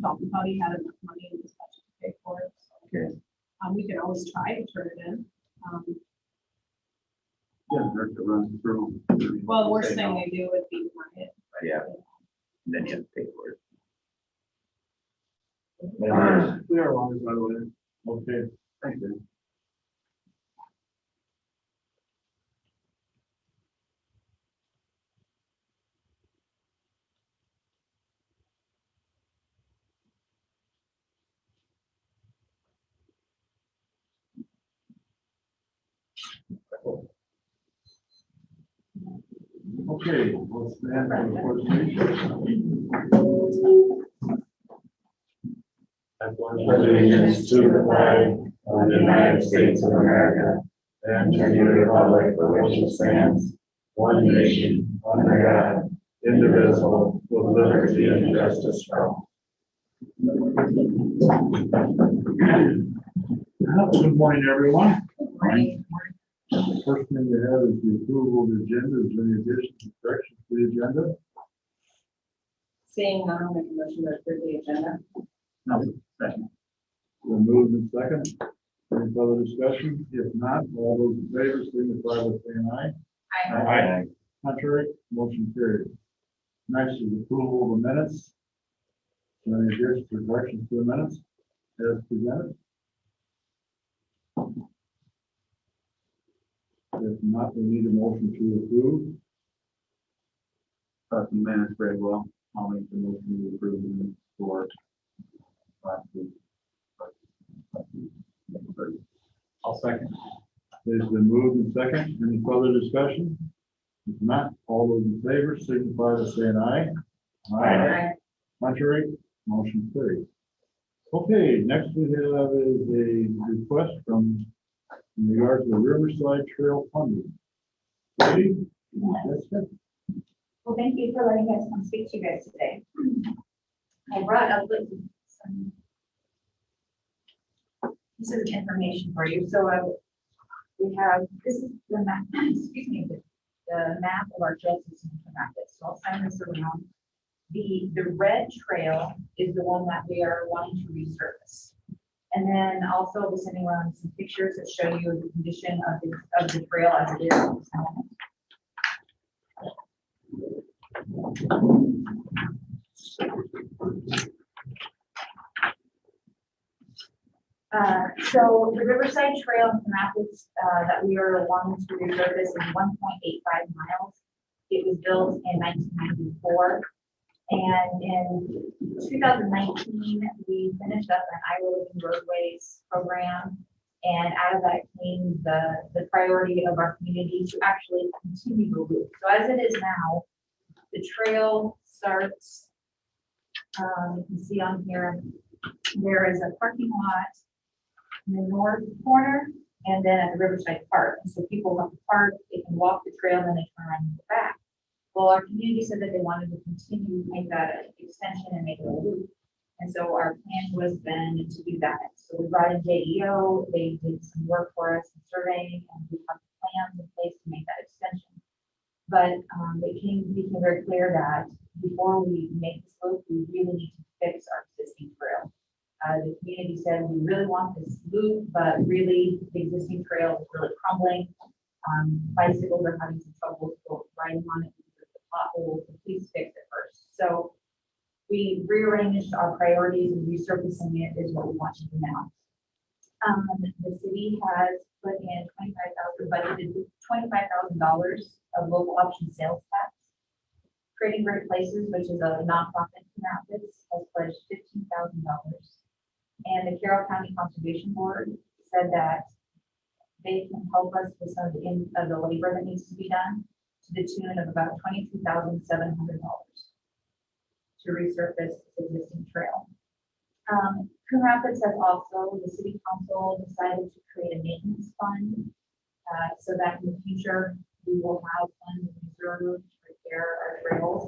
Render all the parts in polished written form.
talked about he had enough money in his budget to pay for it. So, Okay. we can always try to turn it in. Yeah, Rick to run through. Well, the worst thing they do would be deny it. Yeah. And then you have to pay for it. We are on, by the way. Okay, thank you. Okay, let's stand for the pledge. I pledge allegiance to the flag of the United States of America and to the republic for which it stands, one nation, under God, indivisible, with liberty and justice for all. Good morning, everyone. First thing we have is the approval of the agenda. Is there any additions or corrections to the agenda? Seeing none, I'll make a motion to approve the agenda. No. Second. We'll move in second. Any further discussion? If not, all those in favor signify by saying aye. Aye. Contrary, motion carried. Next is approval of the minutes. Is there any additions or corrections to the minutes as presented? If not, we need a motion to approve. The minutes very well. I'll make the motion to approve the minutes for last week. I'll second. It's been moved and second. Any further discussion? If not, all those in favor signify by saying aye. Aye. Contrary, motion carried. Okay, next we have is a request from in regards to the Riverside Trail funding. Ready? That's it. Well, thank you for letting us come speak to you guys today. I brought up some pieces of information for you. So we have, this is the map, excuse me, the map of our trail system for Rapids. So I'll sign this around. The red trail is the one that we are wanting to resurface. And then also we'll be sending around some pictures that show you the condition of the trail as it is at this moment. So the Riverside Trail in Rapids that we are wanting to resurface is 1.85 miles. It was built in 1994. And in 2019, we finished up an Iowa Living Roadways program. And out of that came the priority of our community to actually continue the loop. So as it is now, the trail starts, you can see on here, there is a parking lot in the north corner and then at the Riverside Park. And so people have to park, they can walk the trail, and then they turn around and go back. Well, our community said that they wanted to continue to make that an extension and make it a loop. And so our plan was then to do that. So we brought in JEO, they did some work for us, some surveying, and we have plans in place to make that extension. But it became very clear that before we make this loop, we really need to fix our existing trail. The community said, we really want this loop, but really the existing trail is really crumbling. Bicycles are having some trouble riding on it because of the potholes, so please fix it first. So we rearranged our priorities, and resurfacing it is what we want to do now. The city has put in budgeted $25,000 of local option sales tax. Creating Great Places, which is a nonprofit in Rapids, has pledged $15,000. And the Carroll County Conservation Board said that they can help us with some of the labor that needs to be done to the tune of about $22,700 to resurface the existing trail. Coon Rapids has also, the city council decided to create a maintenance fund so that in the future we will have funds reserved to repair our trails.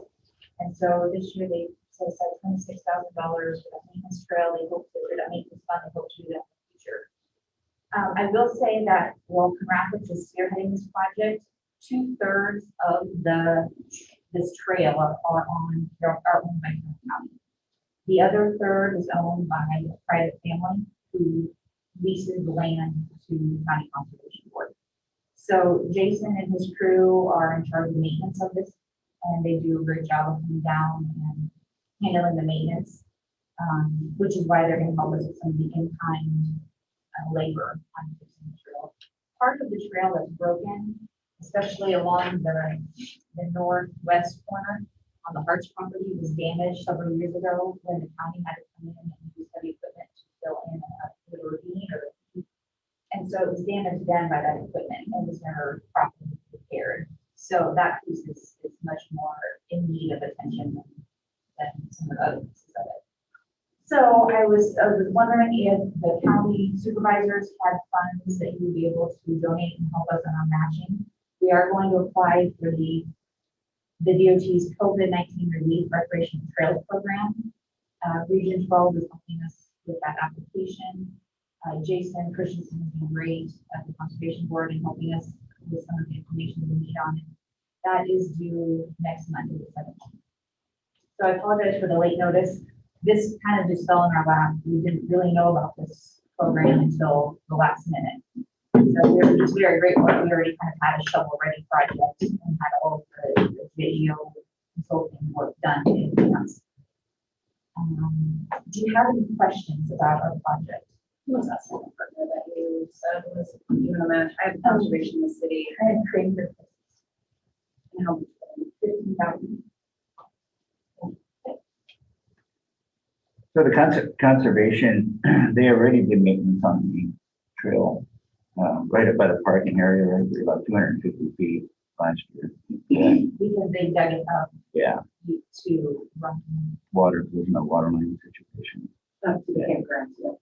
And so this year they set aside $26,000 for that maintenance trail. They hope to, or that maintenance fund, they hope to do that in the future. I will say that while Coon Rapids is spearheading this project, 2/3 of this trail are owned by Carroll County. The other third is owned by a private family who leases the land to the County Conservation Board. So Jason and his crew are in charge of the maintenance of this, and they do a great job of coming down and handling the maintenance, which is why they're going to help us with some of the in-kind labor on fixing the trail. Part of the trail that's broken, especially along the northwest corner on the Harts property, was damaged several years ago when the county had to come in and use heavy equipment to fill in a ravine. And so it was damaged then by that equipment and was never properly repaired. So that piece is much more in need of attention than some of the other pieces of it. So I was wondering if the county supervisors had funds that you would be able to donate and help us on our matching. We are going to apply for the DOT's COVID-19 Relief Recreation Trails Program. Region 12 is helping us with that application. Jason Christensen has been great at the Conservation Board and helping us with some of the information we need on it. That is due next Monday, the 17th. So I apologize for the late notice. This kind of just fell in our lap. We didn't really know about this program until the last minute. So we're just very grateful. We already kind of had a shovel-ready project and had all of the video consulting work done in advance. Do you have any questions about our project? Who was that second partner that you said was doing a match? I have conservation in the city. I had created this. And how much? 15,000. So the conservation, they already did maintenance on the trail, right up by the parking area, right, they're about 250 feet last year. Yeah, Because they dug it up yeah, to run. water, there's no water line situation. Up to the campground, yeah.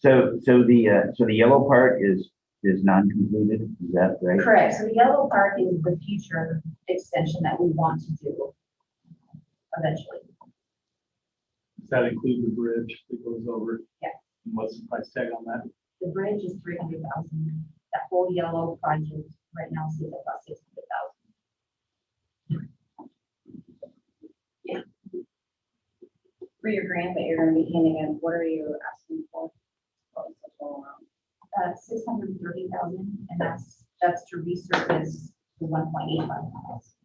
So the yellow part is non-completed, is that right? Correct. So the yellow part is the future extension that we want to do eventually. Does that include the bridge that goes over? Yeah. And what's the price tag on that? The bridge is 300,000. That whole yellow project right now is about 600,000. Yeah. For your grant that you're going to be handing in, what are you asking for? What was the total amount? 630,000, and that's to resurface the 1.85 miles.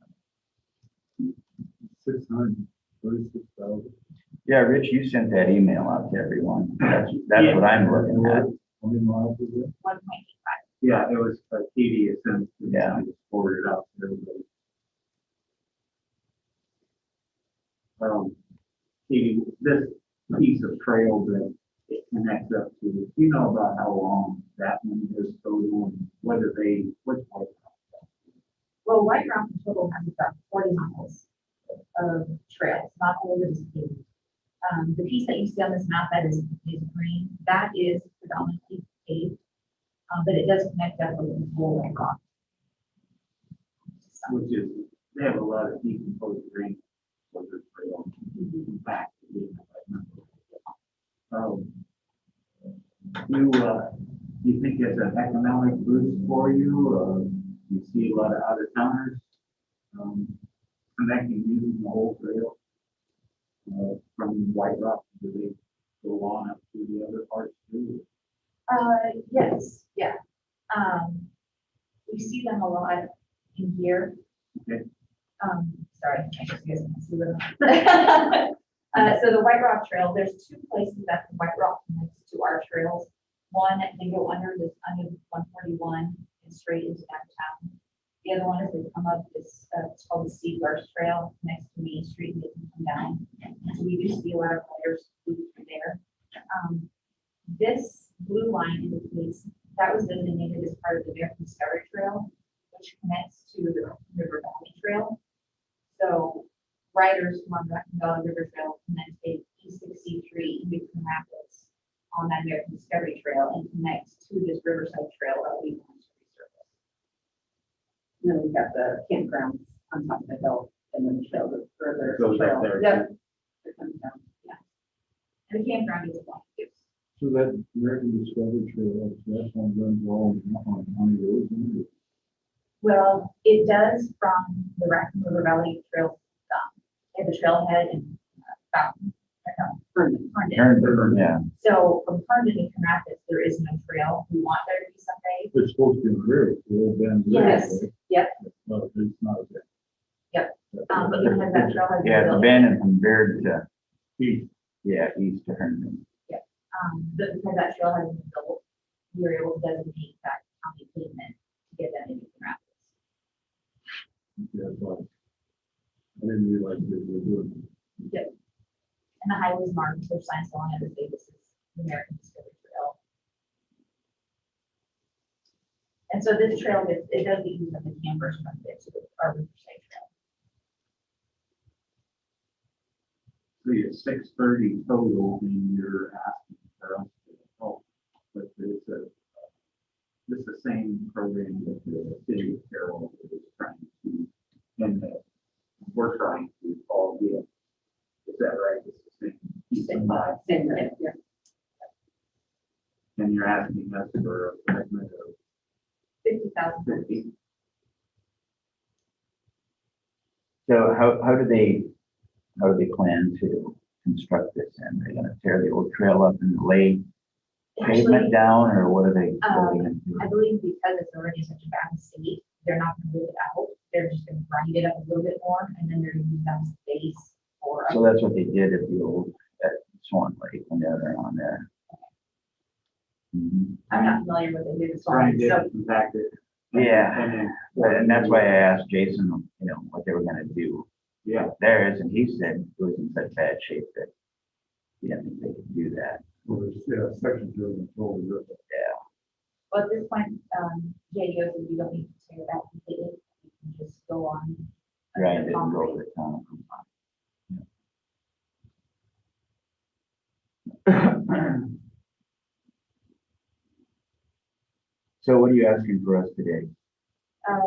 636,000. Yeah, Rich, you sent that email out to everyone. That's what I'm looking at. How many miles is it? 1.85. Yeah, it was tedious and Yeah. I just forwarded it out to everybody. Katie, this piece of trail that it connects up to, do you know about how long that one is total and whether what's like? Well, White Rock in total has about 40 miles of trails, not all of it is paved. The piece that you see on this map that is green, that is predominantly paved, but it does connect up with the whole White Rock. Which is, they have a lot of decomposed drainage for the trail. In fact, you think it's an economic boost for you? You see a lot of out of towners connecting using the whole trail from White Rock. Do they go on up to the other parts too? Yes, yeah. We see them a lot in here. Okay. Sorry, I guess you guys can see them. So the White Rock Trail, there's two places that the White Rock connects to our trails. One, they go under 141 and straight into downtown. The other one is they come up this, it's called the Seaguars Trail, next to Main Street, and they can come down. So we do see a lot of riders through there. This blue line indicates that was designated as part of the American Discovery Trail, which connects to the River Valley Trail. So riders from on the Valley River Trail can then take E6C3 into Rapids on that American Discovery Trail and connect to this Riverside Trail that we want to resurface. And then we've got the campgrounds on top of the hill and then the trail goes further. Goes up there. Yep. It comes down. Yeah. And the campground is a block too. So that American Discovery Trail, that's one runs all on county roads. Isn't it? Well, it does from the Raccoon River Valley Trail, and the trailhead and Fountain, Herndon. Herndon. Yeah, So from Herndon to Canafis, there is no trail. We want there to be some day. It's supposed to be in the rear, the old bend. Yes, yep. But it's not there. But because that trail has been yeah, it's built, abandoned from Beard to, East. yeah, east to Herndon. but because that trail has been built, we were able to designate that county pavement to get that into Canafis. Yeah, but I didn't realize they were doing it. And the highway's marked, there's signs along it that say this is the American Discovery Trail. And so this trail, it does get used as the campers from it to our Riverside Trail. So you have 630 total and you're asking for us to help. But it's this is the same program that the city of Carroll is trying to, and we're trying to all get. Is that right? It's the same. piece of money. Same, right, yeah. And you're asking us for a commitment of 50,000. 50. So how do they plan to construct this? And they're gonna tear the old trail up and lay pavement Actually, down, or what are they gonna do? I believe because it's already such a bad state, they're not gonna move it out. They're just gonna grind it up a little bit more and then they're gonna use that as base for. So that's what they did at the old, at Swan Lake, when they were on there. Mhm. I'm not familiar with it, it's Trying fine. So to compact it. Yeah. And And that's why I asked Jason, what they were gonna do. Yeah. Theirs, and he said it was in such bad shape that he didn't think they could do that. Well, there's, yeah, section two and totally different. Well, at this point, JDO says you don't need to tear that completely. You can just go on. Right, the it didn't go concrete. over the town. So what are you asking for us today?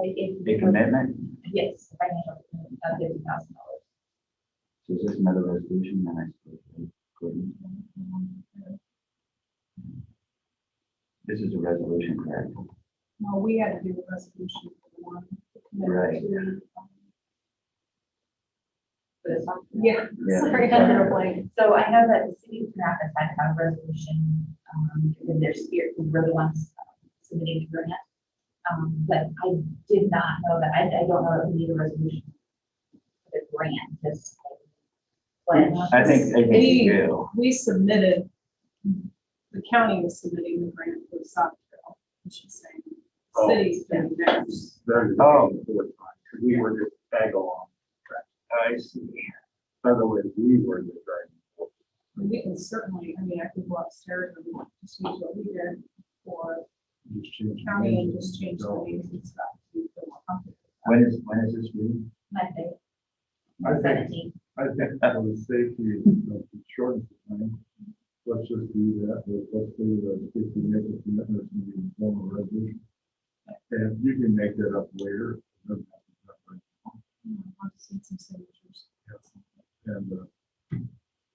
If. A commitment? Yes, financial commitment of $50,000. So is this another resolution that I suppose we couldn't? This is a resolution, correct? No, we had to do the resolution for the one. Right. For this one. Yeah, Yeah. sorry, I had a blank. So I know that the city of Canafis had to have a resolution, because their spirit really wants submitting to grant. But I did not know that, I don't know that we need a resolution for the grant, just like. I think you do. We submitted, the county was submitting the grant for the South Trail, which is saying, Oh. cities doing theirs. Oh. We were just tag along. I see. Otherwise, we were the driving force. We can certainly, I mean, I can go upstairs and just use what we did for Just change the county and names. just change the names and stuff to feel more comfortable. When is this due? Monday, I think, 17. I think for the safety of the shortness of time, let's just do that, let's do the, if we make a commitment to the formal resolution. And you can make that up later. It doesn't have to be done right now. I've seen some signatures. And,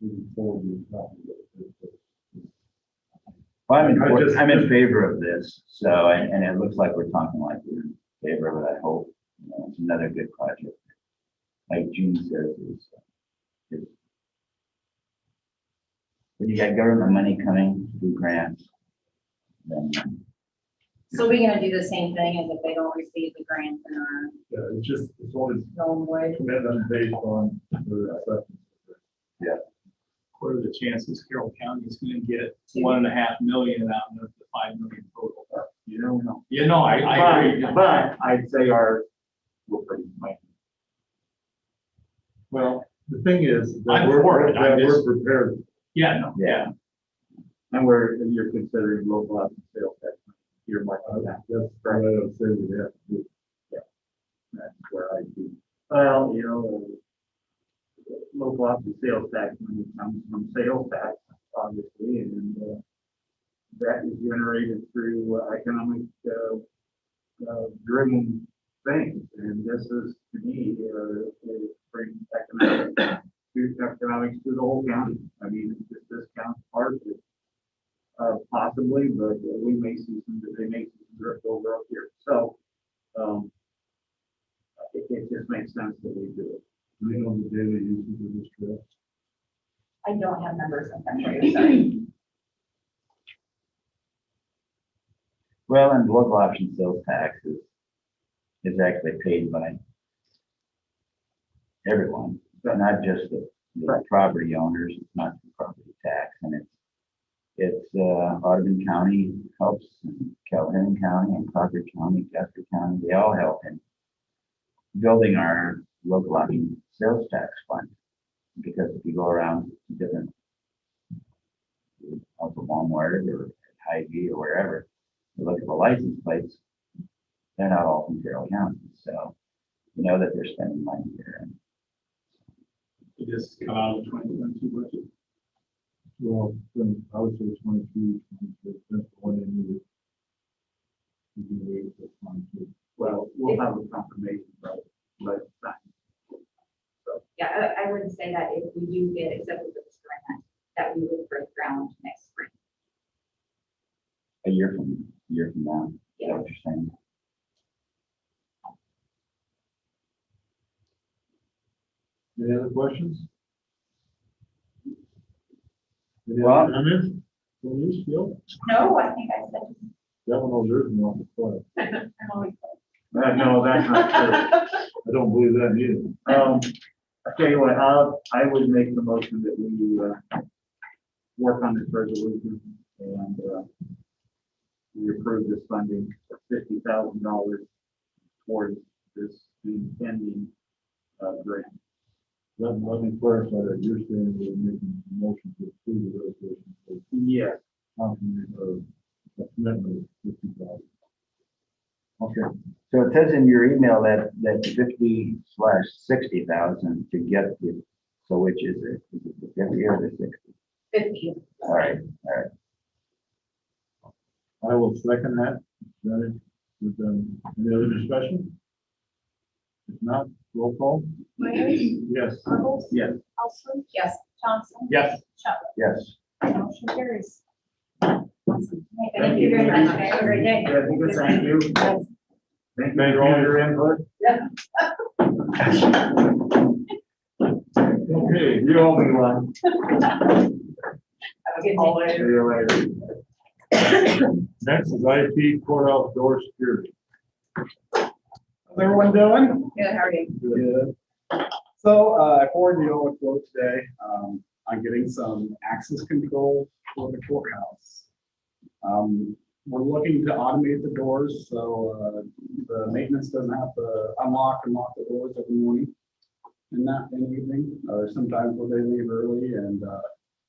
we can forward you a copy of it. Well, I just- I'm in favor of this, so, and it looks like we're talking like we're in favor of it, I hope. It's another good project. Like Gene says, is when you got government money coming through grants, then So we're gonna do the same thing as if they don't receive the grant and are Yeah, it's just, it's always null and void. commitment based on the acceptance. What are the chances Carroll County is gonna get 1.5 million out of the 5 million total? You don't know. You know, I agree. But I'd say we're pretty much. Well, the thing is, that I'm we're, for it, that I'm we're just- prepared. Yeah, no, yeah. And you're considering local option sales tax. You're like, That's what I would say we have to do. that's where I do. Well, local option sales tax money comes from sales tax, obviously, and that is generated through economic driven things. And this is, to me, it brings economics to the whole county. I mean, it's just this county part of it. Possibly, but we may see they may see some drift over up here. So, it just makes sense that we do it. We know the daily usage of this trail. I don't have numbers in front of me, sorry. Well, and local option sales tax is actually paid by everyone, but not just the property owners. It's not the property tax, and it's Audubon County helps, and Calhoun County and Crawford County, Custer County, they all help in building our local option sales tax fund. Because if you go around to different, out to Walmart or Hy-Vee or wherever, you look at the license plates, they're not all from Carroll County, so you know that they're spending money there. And It just come out of the 2022 budget. Well, then I would say 22, 23, that's the one they needed. We can wait till 22. Well, we'll have a confirmation, but Yeah, I would say that if we do get accepted for this grant, that we would break ground next spring. a year from now, is that what you're saying? Any other questions? Any Well- other comments? From you, Phil? No, I think I said. That one over there is not the play. I'm always. no, that's not true. I don't believe that either. I tell you what, I would make the motion that we, work on this resolution and, we approve this funding for $50,000 towards this impending, grant. Let me clarify that you're saying we're making a motion to approve the resolution for Yes, confirmation of a commitment of $50,000. Okay, So it says in your email that 50/60,000 to get the, so which is it? Is it the 50 or the 60? 50. All right. I will second that. Any other discussion? If not, roll call. Myers, Yes. Carroll, yes. Elson, Yes. Johnson. Yes. Chapman. Yes. Motion carries. Thank you very much. Have a great day. Yeah, thank you. Thank you for all your input. Okay, you owe me one. Have a good day. See you later. Next is IP courthouse door security. How's everyone doing? Good, how are you? Good. So I forwarded you all a quote today. I'm getting some access control for the courthouse. We're looking to automate the doors, so the maintenance doesn't have to unlock and lock the doors every morning and not in the evening, or sometimes when they leave early and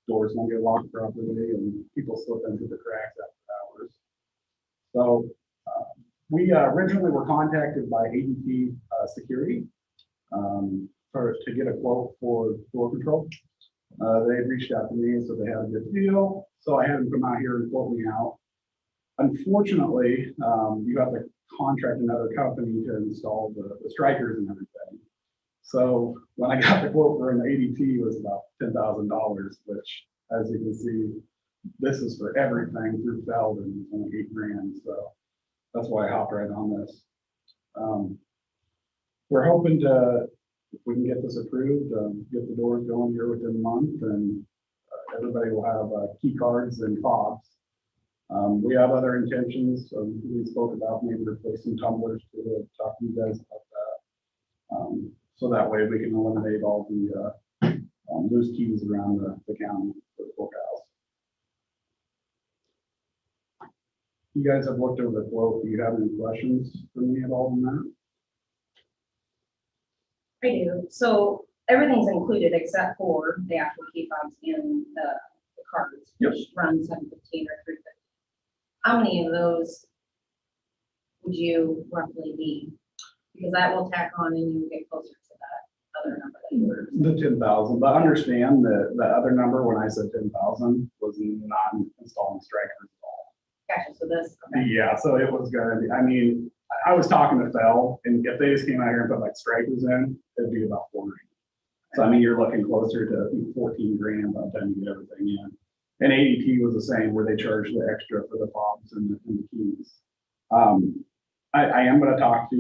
doors don't get locked properly and people slip into the cracks after hours. So we originally were contacted by ADT Security to get a quote for door control. They reached out to me, so they had a good deal. So I had them come out here and quote me out. Unfortunately, you have to contract another company to install the strikers and everything. So when I got the quote for an ADT, it was about $10,000, which, as you can see, this is for everything through Feld and it's only $8,000. So that's why I hopped right on this. We're hoping to, if we can get this approved, get the doors going here within a month, and everybody will have key cards and fobs. We have other intentions. We spoke about maybe replacing tumblers to talk to you guys about that. So that way we can eliminate all the loose keys around the county for the courthouse. You guys have looked over the quote. Do you have any questions for me at all on that? I do. So everything's included except for the actual key fobs in the cards, which run $715 or $350. How many of those would you roughly need? Because that will tack on and you get closer to that other number that you were. The 10,000, but understand that the other number, when I said 10,000, was not installing strikers at all. Gotcha, so this, okay. Yeah, so it was gonna be, I mean, I was talking to Phil, and if they just came out here and put like strikers in, it'd be about $4 grand. So I mean, you're looking closer to 14 grand by the time you get everything in. And ADT was the same, where they charged the extra for the fobs and the keys. I am gonna talk to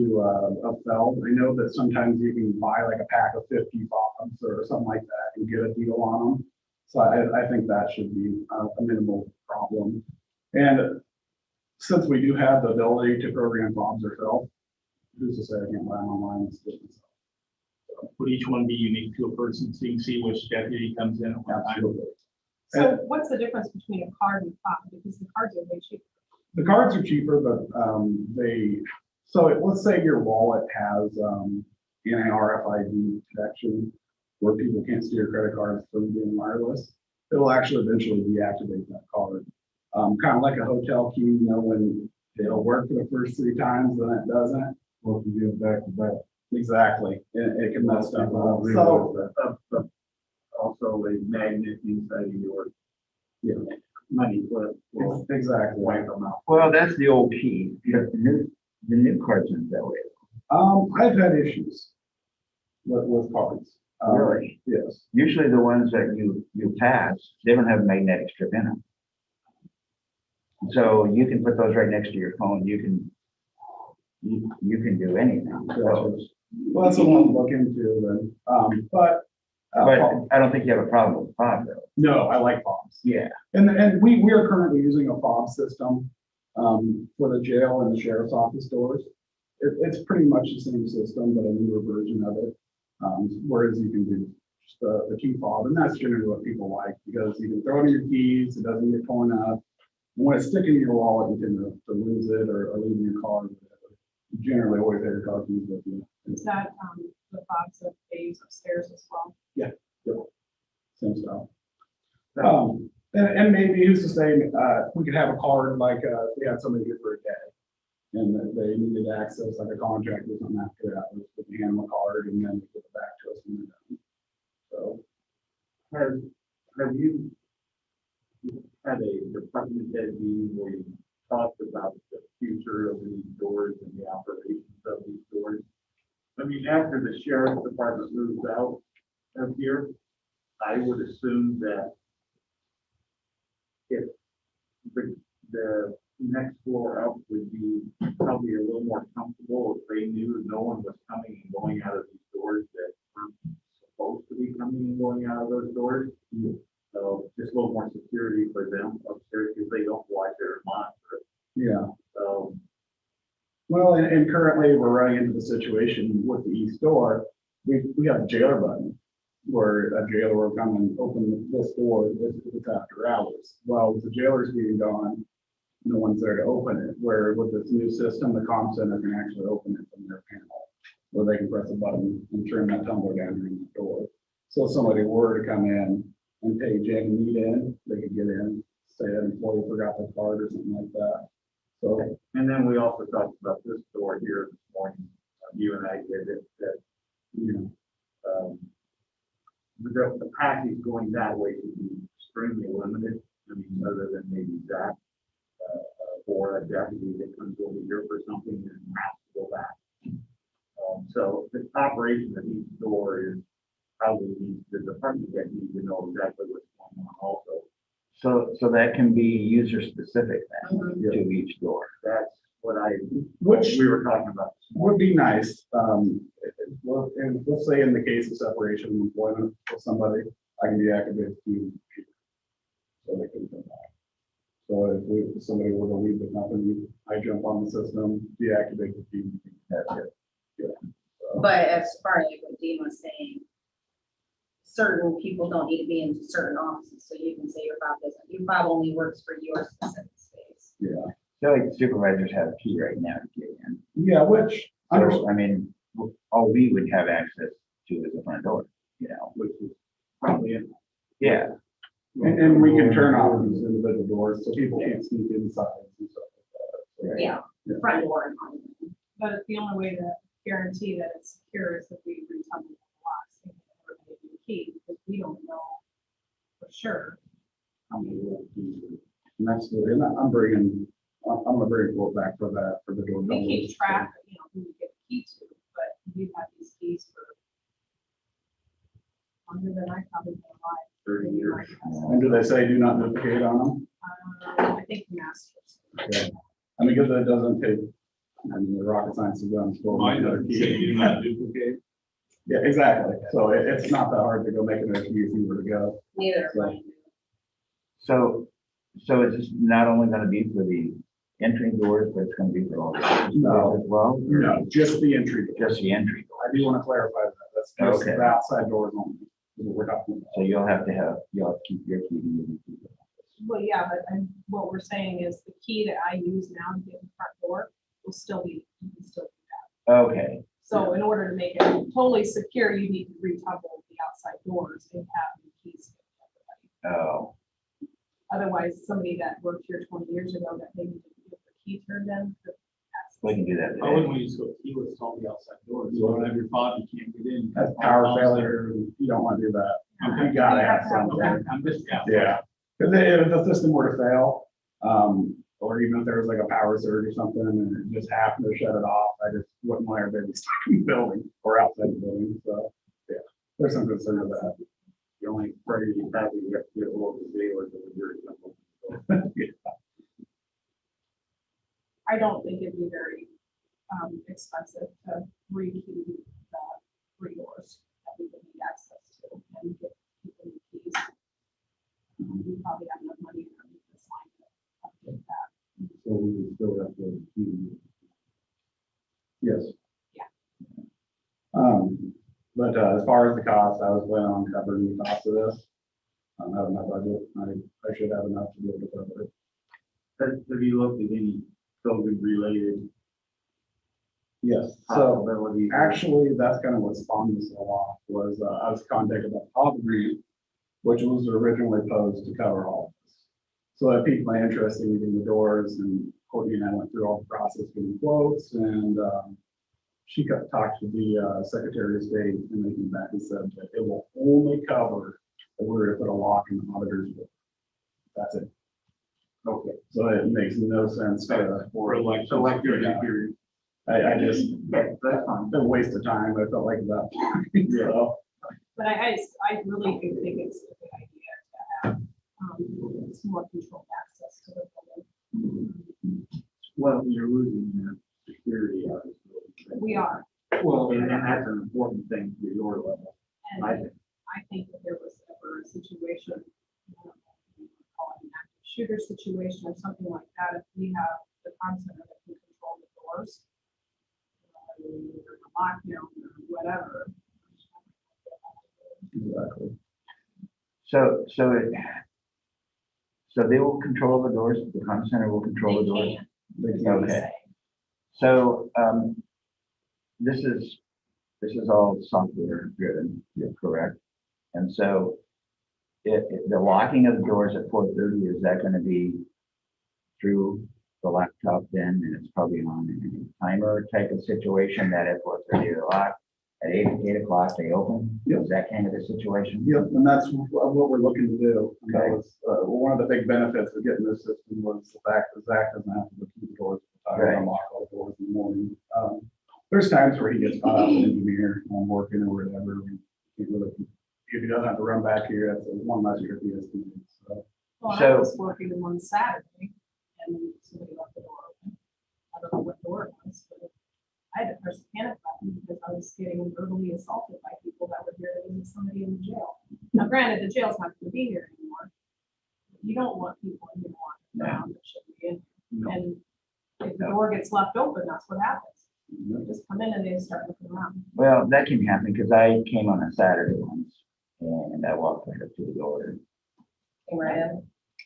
Phil. I know that sometimes you can buy like a pack of 50 fobs or something like that and get a deal on them. So I think that should be a minimal problem. And since we do have the ability to program fobs ourselves, who's to say I can't buy them online and stick them? Would each one be unique to a person, so you can see which deputy comes in at what time? Absolutely. So what's the difference between a card and a fob? Because the cards are way cheaper. The cards are cheaper, but so let's say your wallet has an RFID detection where people can't steal your credit cards from being wireless. It'll actually eventually deactivate that card. Kind of like a hotel key, you know, when it'll work for the first 3 times, then it doesn't. Well, if you get back to back. Exactly. It can mess stuff up. So, Also a magnet inside of your yeah, money clip will exactly. wipe them out. Well, that's the old key. The new cards aren't that way. I've had issues with cards. Really? Yes. Usually the ones that you pass, they don't have a magnetic strip in them. So you can put those right next to your phone. You can do anything. So, Well, that's what I'm looking into then. But I don't think you have a problem with fob though. no, I like fobs. Yeah. And we are currently using a fob system for the jail and the sheriff's office doors. It's pretty much the same system, but a newer version of it. Whereas you can do just the key fob, and that's generally what people like because you can throw in your keys, it doesn't get torn up. When it's sticking in your wallet, you tend to lose it or leave in your car. Or whatever. You generally always have your car keys with you. Is that the fobs that they use upstairs as well? Yeah, yep. Same stuff. And maybe who's to say we could have a card like we had somebody here for a day, and that they needed access like a contract or something after that. We could hand them a card and then they give it back to us when they're done. So Have you had a department head meeting where you talked about the future of these doors and the operations of these doors? I mean, after the sheriff's department moves out of here, I would assume that if the next floor up would be probably a little more comfortable if they knew no one was coming and going out of these doors that aren't supposed to be coming and going out of those doors. So just a little more security for them upstairs because they don't watch their monitor. yeah. So Well, and currently we're running into the situation with the east door. We have a jailer button where a jailer will come and open this door if it's after hours. Well, with the jailer's being gone, no one's there to open it. Where with this new system, the comm center can actually open it from their panel, where they can press a button and turn that tumbler down and ring the door. So if somebody were to come in and page in and need in, they could get in, say an employee forgot their card or something like that. So, and then we also talked about this door here this morning. You and I did it, that, you know, the passage going that way would be extremely limited. I mean, other than maybe Zach, or a deputy that comes over here for something and has to go back. So the operation of each door is probably the department that needs to know exactly what's going on also. So that can be user specific then Mhm. to each door. That's what which we were talking about this morning. would be nice. Well, and let's say in the case of separation of employment with somebody, I can deactivate the key. So they can come back. So if somebody were to leave the company, I jump on the system, deactivate the key. That's it. Yeah. So, But as far as what Dean was saying, certain people don't need to be in certain offices, so you can say your fob only works for your specific space. yeah. So like supervisors have a key right now to get in. Yeah, which So, I mean, all we would have access to is the front door, you know, Which is probably it. yeah. and we can turn off these individual doors so people can't sneak inside and stuff like that. So, Yeah, Yeah. front door and on. But it's the only way to guarantee that it's secure is if we retumble the locks and everybody do the key, because we don't know for sure. How many little keys are- And that's the, and I'm gonna bring a quote back for that, for the door. We keep numbers. track of, who we get the key to, but we've had these keys for longer than I probably been alive. 30 years. And do they say do not duplicate on them? I think masters. Yeah. I mean, because it doesn't take, I mean, the rocket science is done. Mine are key, do not duplicate. Yeah, exactly. So it's not that hard to go make an excuse if you were to go. Neither of mine. So is this not only gonna be for the entry doors, but it's gonna be for all the doors No. as well? No, just the entry door. Just the entry door. I do want to clarify that. That's just Okay. the outside doors only. Is what we're talking about. So you'll have to keep your key. Well, yeah, but what we're saying is the key that I use now to get in the front door will still be, you can still do that. Okay, So in order to make it totally secure, you need to retumble the outside doors and have the keys. to everybody. oh, Otherwise, somebody that worked here 20 years ago that maybe didn't get the key turned in. could access we can do that I wouldn't today. want you to go keyless to all the outside doors. You don't have your fob, you can't get in. That's power failure. You don't want to do that. You gotta have something. I'm just, Yeah, because if the system were to fail, or even if there was like a power surge or something and it just happened to shut it off, I just wouldn't want everybody stuck in the building or outside the building. So, yeah, there's some concern with that. The only part you probably have to get a little bit or the very simple. I don't think it'd be very expensive to rekey the 3 doors that we would need access to and get people the keys. We probably have enough money for this line to update that. So we would still have to. Yes. But as far as the cost, I was planning on covering the cost of this. Out of my budget, I should have enough to be able to cover it. Have you looked at any COVID related Yes, so possibilities? actually, that's kind of what spawned this all off, was I was contacted about Hog Green, which was originally posed to cover all of this. So it piqued my interest in getting the doors, and Courtney and I went through all the process getting quotes, and she talked to the Secretary of State, and they came back and said that it will only cover if we were to put a lock in the auditor's door. That's it. Okay, so it makes no sense to. So like you're, I just, that's fine. a waste of time, I felt like that. So, But I really do think it's a good idea to have some more controlled access to the building. Well, you're losing your security, obviously. We are, Well, and that's an important thing for your level. and I think. I think that there was ever a situation, call it an active shooter situation or something like that, if we have the concept that can control the doors, or lockdown or whatever. exactly. So they will control the doors, the comm center will control the doors? Okay. So, this is all software driven, you're correct? And so the locking of the doors at 4:30, is that gonna be through the laptop then? And it's probably on a timer type of situation that at 4:30 they're locked, at 8 o'clock they open? Yep. Is that kind of a situation? Yep, and that's what we're looking to do. And that Okay. was, one of the big benefits of getting this system was the fact that Zach doesn't have to go through the doors. Right. Unlock all the doors in the morning. There's times where he gets caught up in engineer, working or whatever. We can't really, if he doesn't have to run back here, that's one less trip he has to do. So, Well, I So- was working on Saturday and somebody left the door open. I don't know what door it was, but I had to press the panic button because I was getting verbally assaulted by people that were here to visit somebody in the jail. Now granted, the jail's not gonna be here anymore. You don't want people in here walking around that shouldn't be in no. here. And if the door gets left open, that's what happens. No. They just come in and they start looking around. Well, that can happen, because I came on a Saturday once, and I walked right up to the door. Came right in.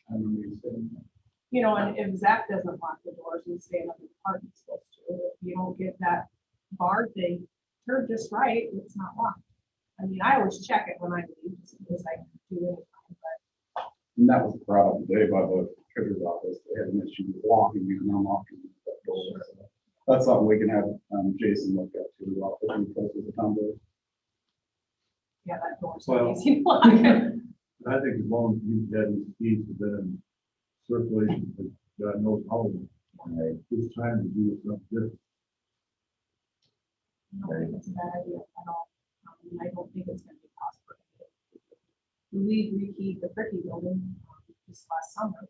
I remember you saying that. You know, and if Zach doesn't lock the doors and stay in the apartment supposed to, if you don't get that bar thing turned just right, it's not locked. I mean, I always check it when I leave, just because I do anything, but And that was the problem today by the treasurer's office. They had an issue with locking and unlocking that door. So that's something we can have Jason look at too, while he places the tumbler. yeah, that door's Well- not easy to lock. I think as long as you've got these keys have been in circulation for God knows how long, it's time to do something different. I don't think it's a bad idea at all. And I don't think it's gonna be cost prohibitive. We rekeyed the Fricky building just last summer.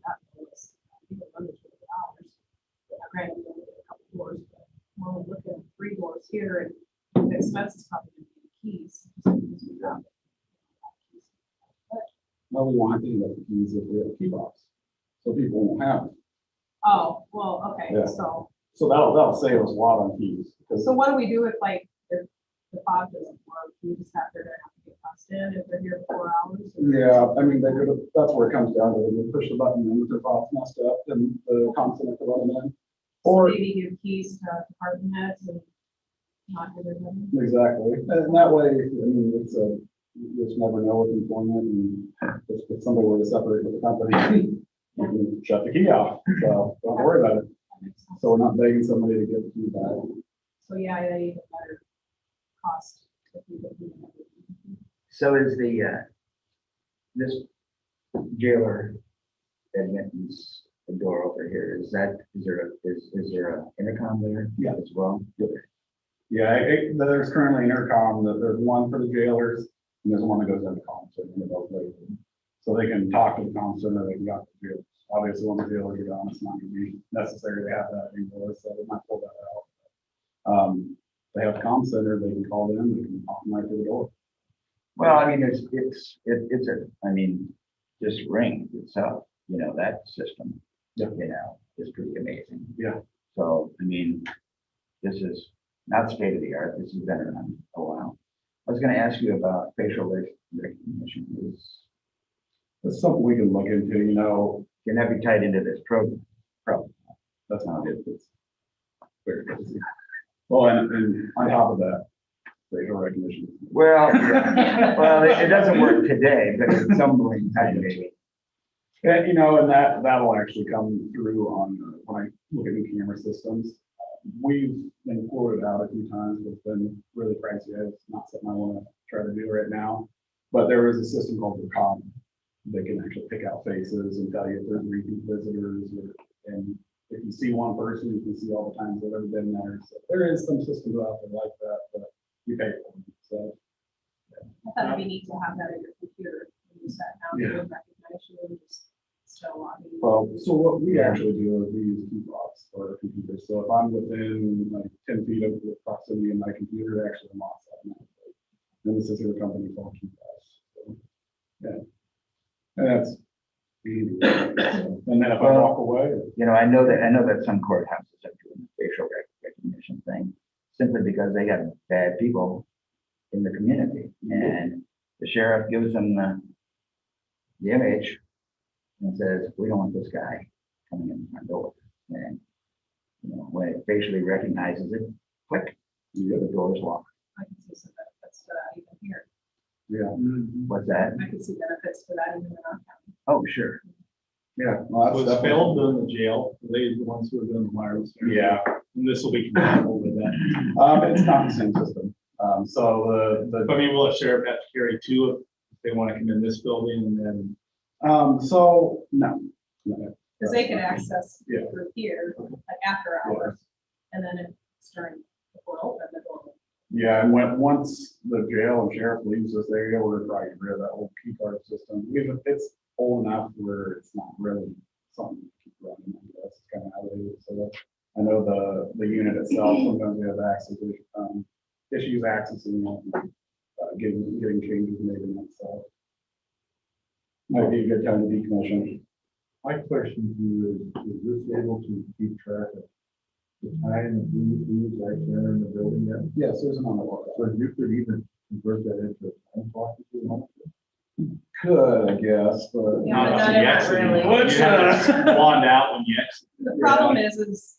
That was, I think, under $20. Granted, we only did a couple doors, but we're only looking at 3 doors here and expense is probably gonna be the keys. because we have keys. No, we want to do the keys if we have a key box, so people won't have it. Oh, well, okay, Yeah. so That'll save us a lot on keys. because- what do we do if like the fob doesn't work? We just have, they're gonna have to get passed in if they're here for 4 hours? or- Yeah, I mean, they could have, that's where it comes down to, they push the button and if their fob's messed up, then the constant could run them in. Or Or, maybe give keys to department heads and not everybody. exactly, and that way, I mean, it's a, you just never know with employment, and if somebody were to separate with the company, you can shut the key off, so don't worry about it. That makes sense. So we're not begging somebody to get the key back. So yeah, even better cost. if we could do that. So is this jailer admittance, the door over here, is there a intercom there? Yeah. As well? Yeah, there's currently an intercom, there's one for the jailers, and there's one that goes into the comm center, and they're both labeled. So they can talk to the comm center, they can talk to the jailers. Obviously, when the jailers are gone, it's not gonna be necessary to have that anymore, so they might pull that out. They have the comm center, they can call them, they can talk them right to the door. Well, I mean, just Ring itself, that system, Yeah. is pretty amazing. Yeah. So, I mean, this is not state of the art, this has been around a while. I was gonna ask you about facial recognition, It's something we can look into, can that be tied into this program? probably, that's not it, it's very busy. Well, and on top of that, facial recognition. Well, it doesn't work today, but at some point in time, maybe. And, and that'll actually come through on, when I look at new camera systems. We've been quoted out a few times, but it's been really pricey. It's not something I want to try to do right now. But there is a system called the COM. They can actually pick out faces and tell you if there's repeat visitors, and if you see one person, you can see all the times they've ever been there. So there is some systems out there like that, but you pay for them. So, I thought it'd be neat to have that in your computer. When you sat down, Yeah. you would recognize you and just still logging. well, so what we actually do is we use key blocks for our computer. So if I'm within like 10 feet of the proximity of my computer, it actually unlocks automatically. And this is your company called Courthouse. So, yeah. And that's easy. So, and then if I walk away, I know that some courthouses are doing the facial recognition thing, simply because they got bad people in the community, and the sheriff gives them the image and says, we don't want this guy coming in our door. And, when it facially recognizes it, click, the door's locked. I can see some benefits to that even here. yeah. What's that? I can see benefits to that even in our county. Oh, sure. Yeah. Well, that's Was definitely- Phil doing the jail? They the ones who are doing the wireless? Yeah. And this will be compatible with that. It's not the same system. So I mean, will a sheriff have to carry two if they want to come in this building and then? so no. Because they can access Yeah. through here, like after hours, and then it's during, before open, the door. Yeah, and once the jail and sheriff leaves this area, we're trying to get rid of that old key card system. It's old enough where it's not really something to keep running. I guess it's kind of outdated. So I know the unit itself, sometimes we have access, issues accessing, getting changes made in it. So might be a good time to decommission. My question to you is this able to keep track of the time and who's actually entering the building yet? Yes, there's an on the wall. So you could even convert that into a time clock if you want. Could, I guess, but. Yeah, but not until you everyone exit. really. You have to wand out when you exit. The problem is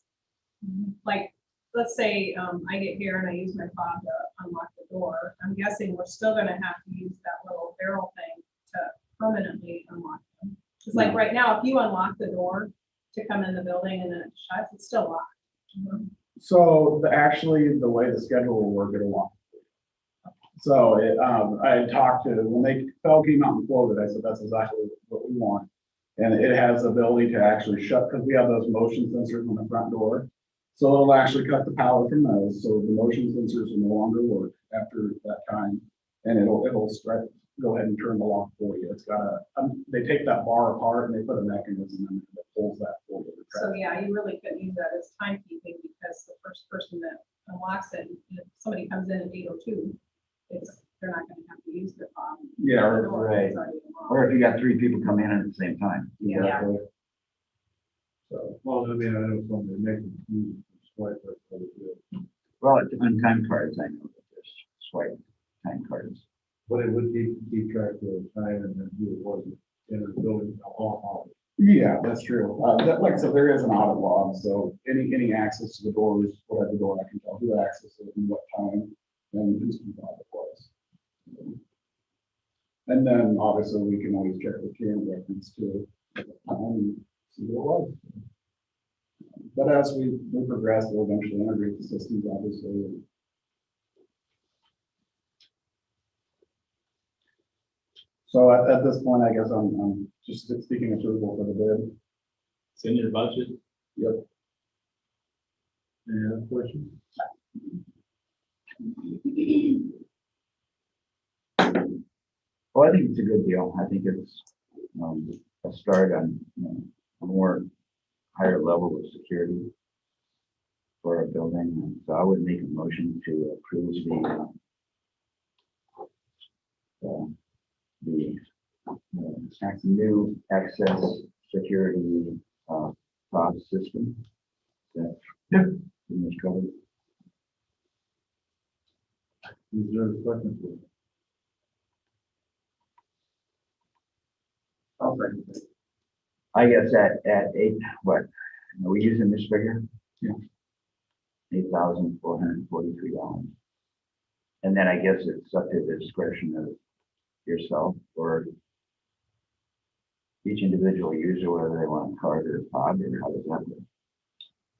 like, let's say, I get here and I use my fob to unlock the door. I'm guessing we're still gonna have to use that little barrel thing to permanently unlock them. It's like right now, if you unlock the door to come in the building and then it shuts, it's still locked. So actually, the way the schedule will work, it'll lock. So I had talked to, when Phil came out and quoted, I said, that's exactly what we want. And it has the ability to actually shut, because we have those motion sensors on the front door. So it'll actually cut the power from those. So the motion sensors will no longer work after that time. And it'll go ahead and turn the lock for you. It's got they take that bar apart and they put a mechanism in that pulls that for you. So yeah, you really couldn't use that as timekeeping because the first person that unlocks it, and if somebody comes in at 8:02, they're not gonna have to use their fob. Yeah, The door right. is already unlocked. Or if you got 3 people come in at the same time. Yeah. Exactly. So, well, I mean, I know somebody making use of swipe, that's what it is. Well, it's on time cards, I know that there's swipe time cards. But it would keep track of the time and then who it was in the building, all. Yeah, that's true. Like I said, there is an audit log, so any access to the doors, whatever door, I can tell who accessed it and what time, and who's involved it was. And then obviously we can always check the camera records too, at the time, and see what it was. But as we progress, we'll eventually integrate the systems, obviously. So at this point, I guess I'm just seeking approval for the bid. It's in your budget. Yep. Any other questions? Well, I think it's a good deal. I think it's a start on a more higher level of security for our building. And so I would make a motion to approve the new access security fob system. That pretty much covered. Is there a second to it? I'll second it. I guess at 8, what, are we using this figure? Yeah. $8,443. And then I guess it's up to the discretion of yourself or each individual user, whether they want a card or a fob, or how does that work?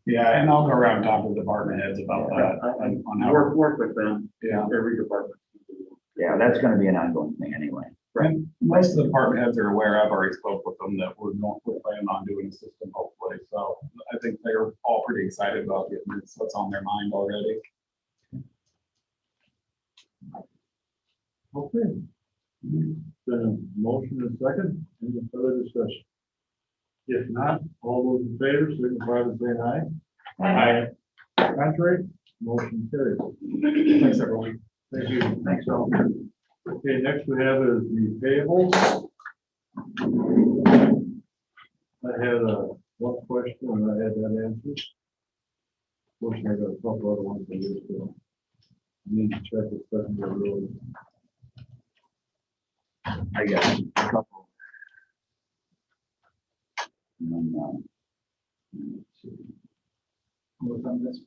Yeah, and I'll go around and talk to the department heads about that. On how, Work with them, yeah. every department. Yeah, that's gonna be an ongoing thing anyway. And most of the department heads are aware. I've already spoke with them that we're planning on doing a system hopefully. So I think they're all pretty excited about getting this. What's on their mind already. Okay. Been a motion and second, any further discussion? If not, all those in favor, signify by saying aye. Aye. Contrary, motion carried. Thanks, everyone. Thank you. Thanks, all. Okay, next we have is the payables. I had one question and I had that answered. Fortunately, I got a couple other ones for you still. I need to check the secondary road. I got a couple. And then, let's see. What's on this?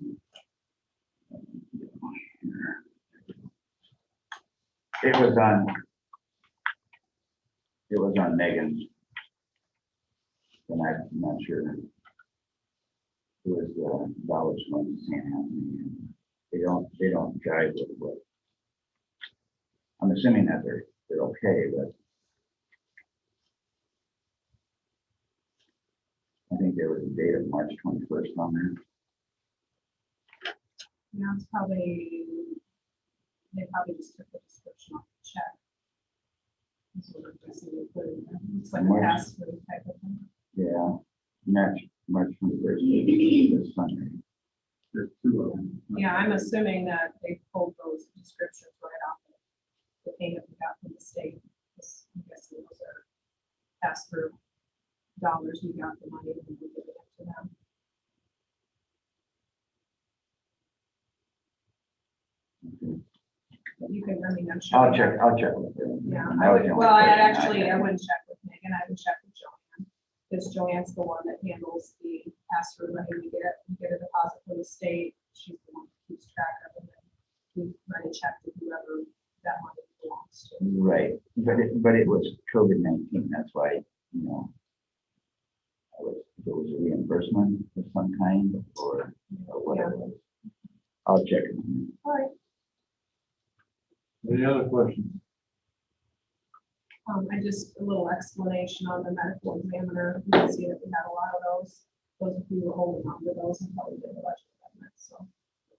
It was on Megan's. And I'm not sure. It was dollars going to San Anthony. They don't jive with what. I'm assuming that they're okay, but I think there was a date of March 21st on there. Yeah, they probably just took the description off the check. That's what I'm guessing they put in there. Looks like a March. pass-through type of thing. Yeah, March 21st, this Sunday. There's 2 of them. Yeah, I'm assuming that they pulled those descriptions right off of the payment we got from the state. I'm guessing those are pass-through dollars. We got the money and we give it to them. But you can, I'm sure. I'll check with them. Yeah, And I that was would, the only well, question I had. wouldn't check with Megan, I would check with Joanne. Because Joanne's the one that handles the pass-through money we get a deposit from the state. She's the one who keeps track of it. And we write a check to whoever that money belongs to. Right, but it was COVID-19, that's why, if it was a reimbursement of some kind or whatever. I'll check it. All right. Any other questions? I just, a little explanation on the medical examiner. You can see that we had a lot of those. Those, we were holding on to those until we did the budget amendment, so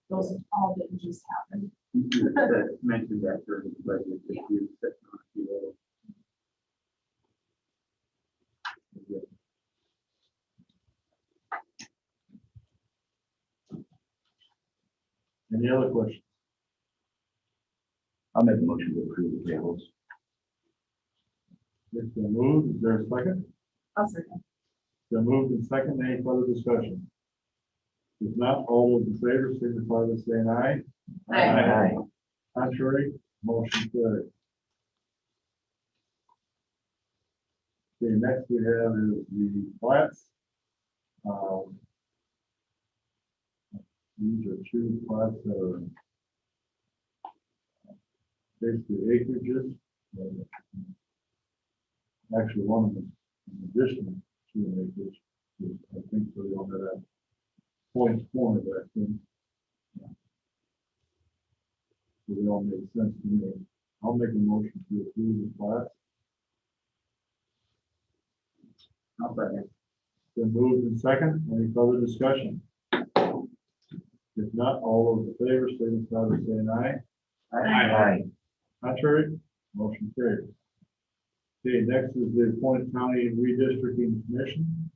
those all didn't just happen. That mentioned that during the budget. If you set on a few of them. Any other questions? I'll make a motion to approve the payables. It's been moved. Is there a second? I'll second. It's been moved and second. Any further discussion? If not, all those in favor signify by saying aye. Aye. Contrary, motion carried. Okay, next we have is the plats. These are two plats that are basically acreages. Actually, one of them is in addition to an acreage. I think so they all have that point corner back then. So they all make sense to me. I'll make a motion to approve the plat. I'll second. Been moved and second. Any further discussion? If not, all those in favor, signify by saying aye. Aye. Contrary, motion carried. Okay, next is the Appointed County Redistricting Commission.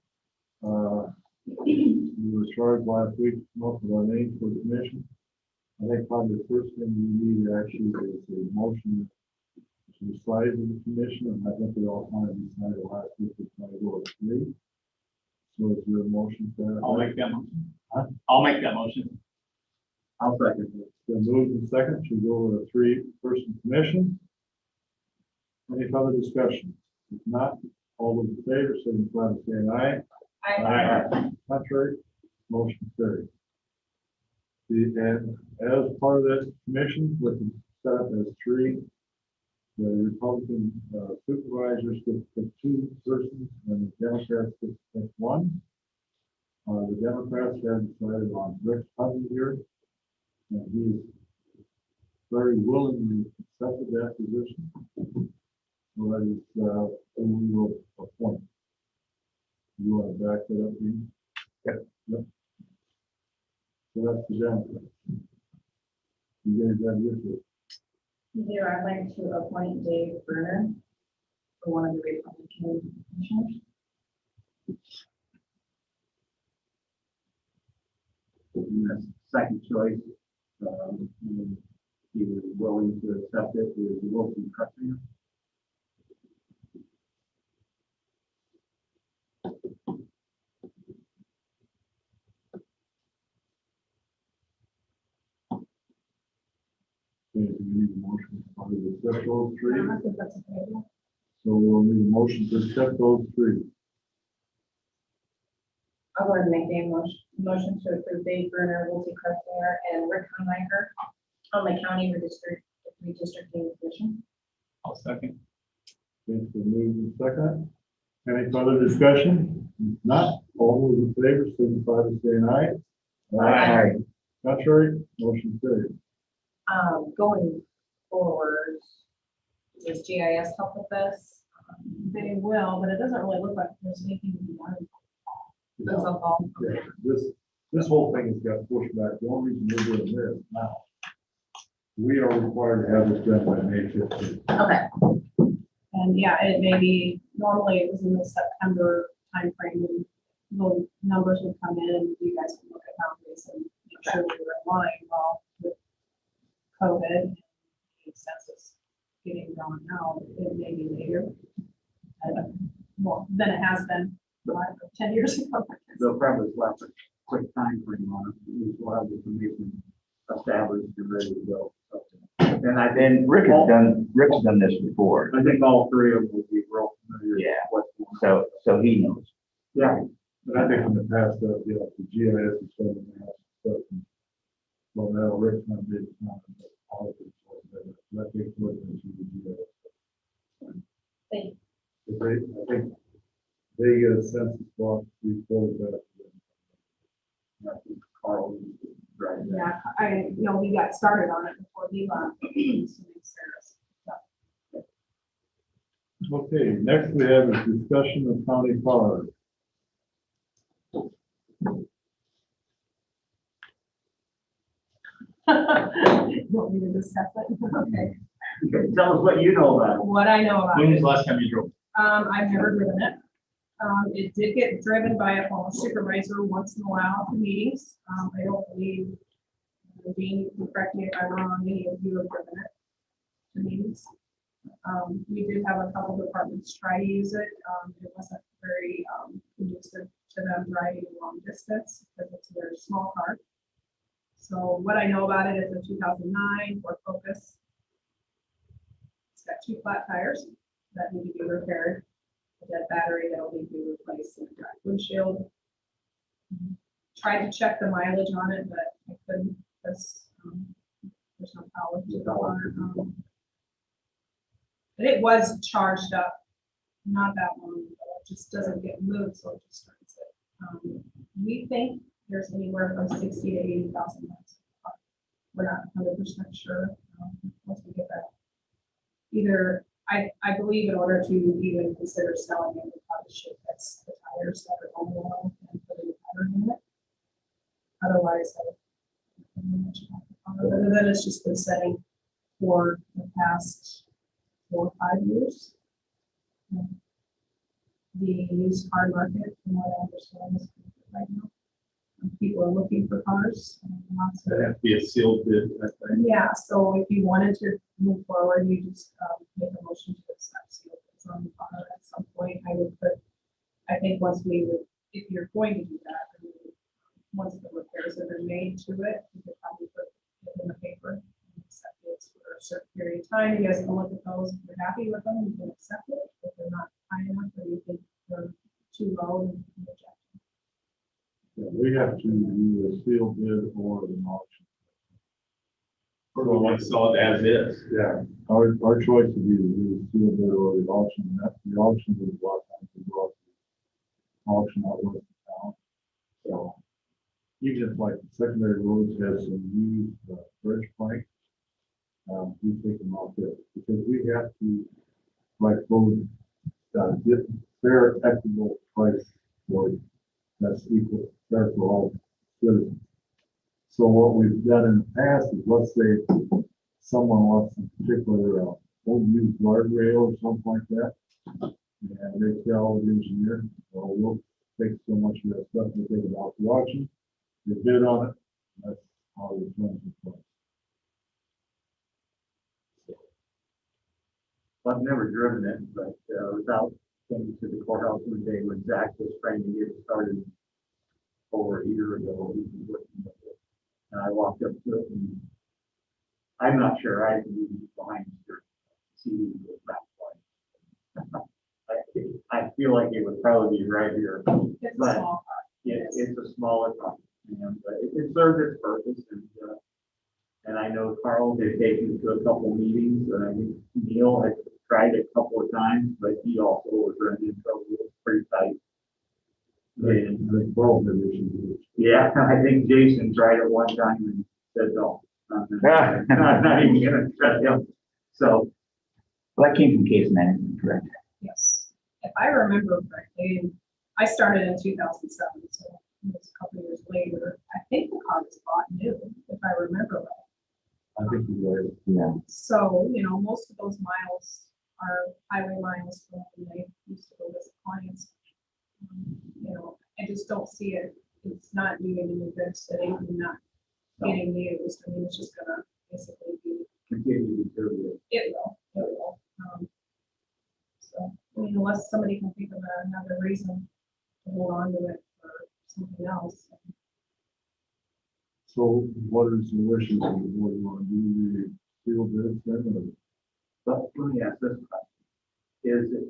We were charged last week to come up with our name for the commission. I think probably the first thing we need actually is a motion to the size of the commission, and I think we all kind of decided last week to try to go with 3. So is there a motion for that? I'll make that motion. Huh? I'll make that motion. I'll second. It's been moved and second to go with a 3-person commission. Any further discussion? If not, all those in favor, signify by saying aye. Contrary, motion carried. And as part of this commission, with the set up as 3, the Republican supervisors get to pick 2 persons, and the Democrats get to pick 1. The Democrats have decided on Rick here, and he is very willingly accepted that position. So that is who we will appoint. You want to back that up, Dean? Yep. So that's the Democrats. You guys have your vote. Here, I'd like to appoint Dave Berner for one of the Republican commissioners. And that's second choice. He was willing to accept it with Wilson Cuthbert. Okay, do we need a motion to accept those 3? I think that's okay. So we'll need a motion to accept those 3. I'll go ahead and make the motion to approve Dave Berner, Wiltie Crestmeyer, and Rick Hunliker on the county redistricting commission. I'll second. It's been moved and second. Any further discussion? If not, all those in favor, signify by saying aye. Aye. Contrary, motion carried. Going forward, does GIS help with this? They will, but it doesn't really look like there's anything to be done. That's all. Yeah, this whole thing has got pushed back. The only reason we're doing this now, we are required to have this done by May 15th. Okay. And yeah, it may be, normally it was in the September timeframe, and the numbers would come in, and you guys can look at boundaries and make sure we were in line. Well, with COVID, and the census getting going now, it may be later. More than it has been 5 or 10 years ago. They'll probably slap a quick time frame on it. We will have the information established and ready to go. And I Then Rick's done this before, think all 3 of them will be real familiar. with Yeah. what's going on. so he knows. Yeah, And I think in the past, the GIS is something else. Well, now Rick's not big, not politics, but that takes more than the GIS. Thank you. I think they get a census block before that. I think Carl is right. Yeah, I know we got started on it before he left. Okay, next we have a discussion of county park. You want me to discuss it? Okay. Okay, tell us what you know about it. What I know about When was it, the last time you drove? I've never driven it. It did get driven by a former supervisor once in a while to meetings. I don't believe Dean, you can correct me if I'm wrong, any of you have driven it to meetings. We did have a couple departments try to use it. It wasn't very conducive to them driving a long distance because it's a very small car. So what I know about it is a 2009 Ford Focus. It's got 2 flat tires that need to be repaired. A dead battery that will need to be replaced in the drive windshield. Tried to check the mileage on it, but I couldn't because there's no power to the car. But it was charged up not that long ago. It just doesn't get moved, so it just starts it. We think there's anywhere from 60 to 80,000 miles. We're not 100% sure. Once we get that, either I believe in order to even consider selling it, we probably should fix the tires that are on the wall and put a battery in it. Otherwise, I don't know much about the car. Other than it's just been setting for the past 4 or 5 years. The used car market, from what I understand, is right now. People are looking for cars. Lots of, That has to be a sealed bid, I think. yeah, so if you wanted to move forward, you just make a motion to accept sealed bids on the car at some point. I would put, I think once we would, if you're going to do that, I mean, once the repairs have been made to it, you could probably put it in the paper and accept it for a certain period of time. You guys can look at those. If you're happy with them, you can accept it. If they're not high enough, or you think they're too low, then you can reject them. Yeah, we have to do a sealed bid or an auction. Or we want to sell it as is. Yeah, our choice would be to do a sealed bid or the auction. And that's the auction is a lot of times we go out to auction out west of town. So even if like the secondary roads has some used bridge plank, we take them off there because we have to like both get fair, equitable price for it. That's equal, fair for all citizens. So what we've done in the past is, let's say someone wants a particular old used guardrail or something like that, and they tell the engineer, well, we'll take so much of that stuff and take it out to auction. They bid on it. That's how the terms are placed. I've never driven it, but without going to the courthouse one day when Zach was trying to get it started over a year ago, he was working with it. And I walked up to it and I'm not sure I can be behind the TV with that point. I feel like it would probably be right here. It's a But small car. it's a smaller car, and it served its purpose, and I know Carl did take me to a couple meetings, and I think Neil had tried it a couple of times, but he also was running into trouble. It was pretty tight. And The world division. yeah, I think Jason tried it one time and said no. I'm not even gonna trust him. So Well, that came from case management, correct? Yes, if I remember correctly, and I started in 2007, so it was a couple years later. I think the car was bought new, if I remember right. I think you're right. Yeah. So, you know, most of those miles are highway miles from when they used to go visit clients. You know, I just don't see it. It's not doing any good sitting and not getting used. I mean, it's just gonna basically be. continue to do it. It will. So, I mean, unless somebody can think of another reason to hold on to it for something else. So what is the wishes of the board? You want to do the sealed bids then? But let me ask this question. Is it,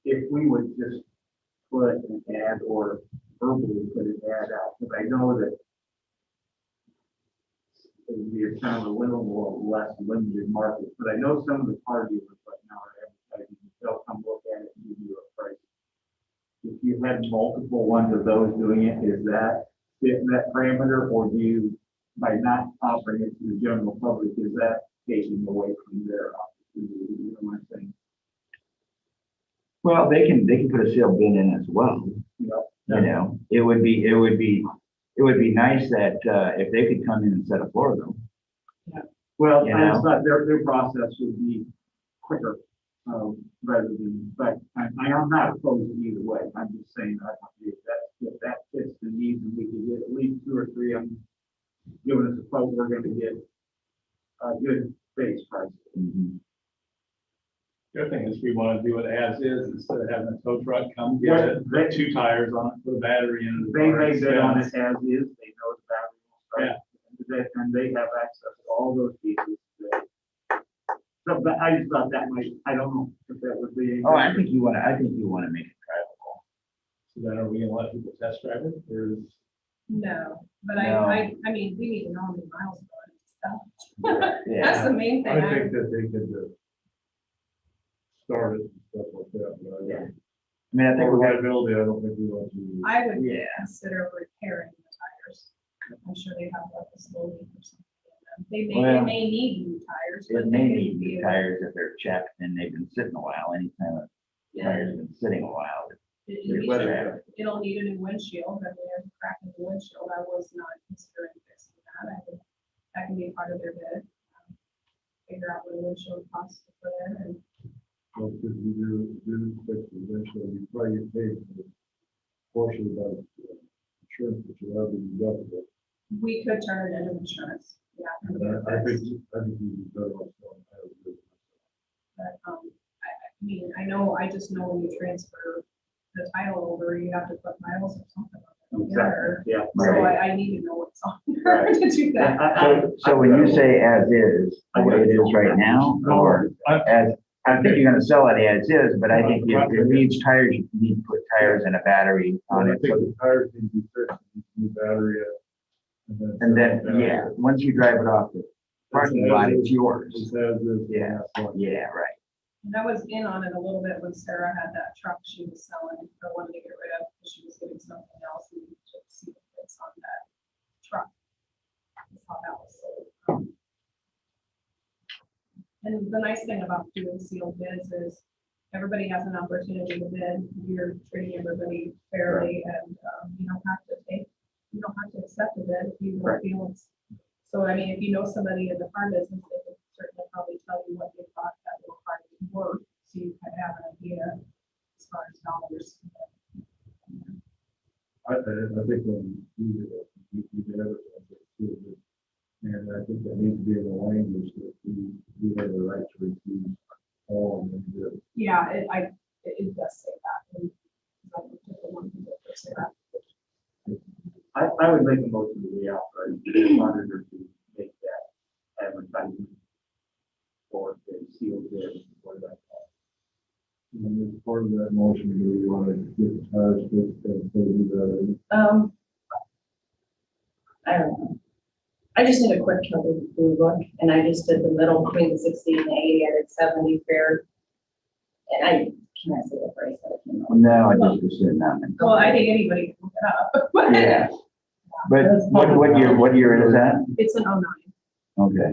if we would just put an ad or verbally put an ad out, because I know that it would be a kind of a little less limited market, but I know some of the car dealers right now are advertising, they'll come look at it and give you a price. If you had multiple ones of those doing it, is that fit in that parameter, or do you, by not offering it to the general public, is that taking away from their opportunity? You know what I'm saying? Well, they can put a sealed bid in as well. You know? You know, it would be nice that, if they could come in and set a floor though. Well, You and it's know? not, their process would be quicker, rather than, but I'm not opposed either way. I'm just saying, if that fits the needs, and we could get at least 2 or 3 of them giving us a quote, we're gonna get a good base price. Mhm. The other thing is we want to do it as is instead of having a tow truck come get it, put 2 tires on it, put a battery in it. They may bid on it as is, they know the battery will Yeah. start, and they have access to all those pieces. So, but I just thought that might, I don't know if that would be. Oh, I think you wanna make it drivable. So then are we gonna let people test drive it or is? No, but No. I mean, we need to know how many miles we're on and stuff. Yeah. That's the main thing. I think that they could start it and stuff like that, but I mean, I think for we got, liability, I don't think we want to. I would Yeah. consider repairing the tires. I'm sure they have like a slow leak or something. in them. They Well, may need new tires, it but may they need can be. new tires if they're checked and they've been sitting a while. Anytime a tire's been sitting a while. It'll need a new windshield, but there's a crack in the windshield. I was not considering fixing that. I think that can be part of their bid. Figure out what a windshield costs for them and Well, because you do fix it eventually, you probably get paid for the portion of that insurance, which will have to be deductible. we could turn it into insurance. Yeah. And I think you'd be better off going ahead with it. But, I mean, I just know when you transfer the title over, you have to put miles or something on it. Exactly, yeah. So Right. I need to know what's on there to do that. So when you say as is, the way it is right now, or as, I think you're gonna sell it as is, but I think it needs tires, you need to put tires and a battery on I it. think the tires need to be fixed, new battery. And then, yeah, once you drive it off the parking lot, it's yours. It says this. Yeah. Yeah, right. And I was in on it a little bit when Sarah had that truck she was selling, or wanted to get rid of, because she was getting something else, and to see if it's on that truck. That's how that was sold. And the nice thing about doing sealed bids is everybody has an opportunity to bid. You're treating everybody fairly, and you don't have to accept a bid if you don't feel it's. So, I mean, if you know somebody in the car business, they can certainly probably tell you what they thought that little car was worth, so you kind of have an idea as far as dollars. I think when you advertise it too, and I think that needs to be in the language that we have the right to refuse all of them. Yeah, it does say that. And I looked at the one thing that they said. I would make a motion to the outside auditor to make that advertisement for the sealed bid, what about that? And as part of that motion, do we want to get the tires fixed and do that? I don't know. I just need a quick blue book, and I just did the middle between the 60 and the 80, I did 70 fair. And can I say the price that I came up with? No, I just was sitting on it. Well, I think anybody can look it up. Yeah. But what year is that? It's an 09. Okay.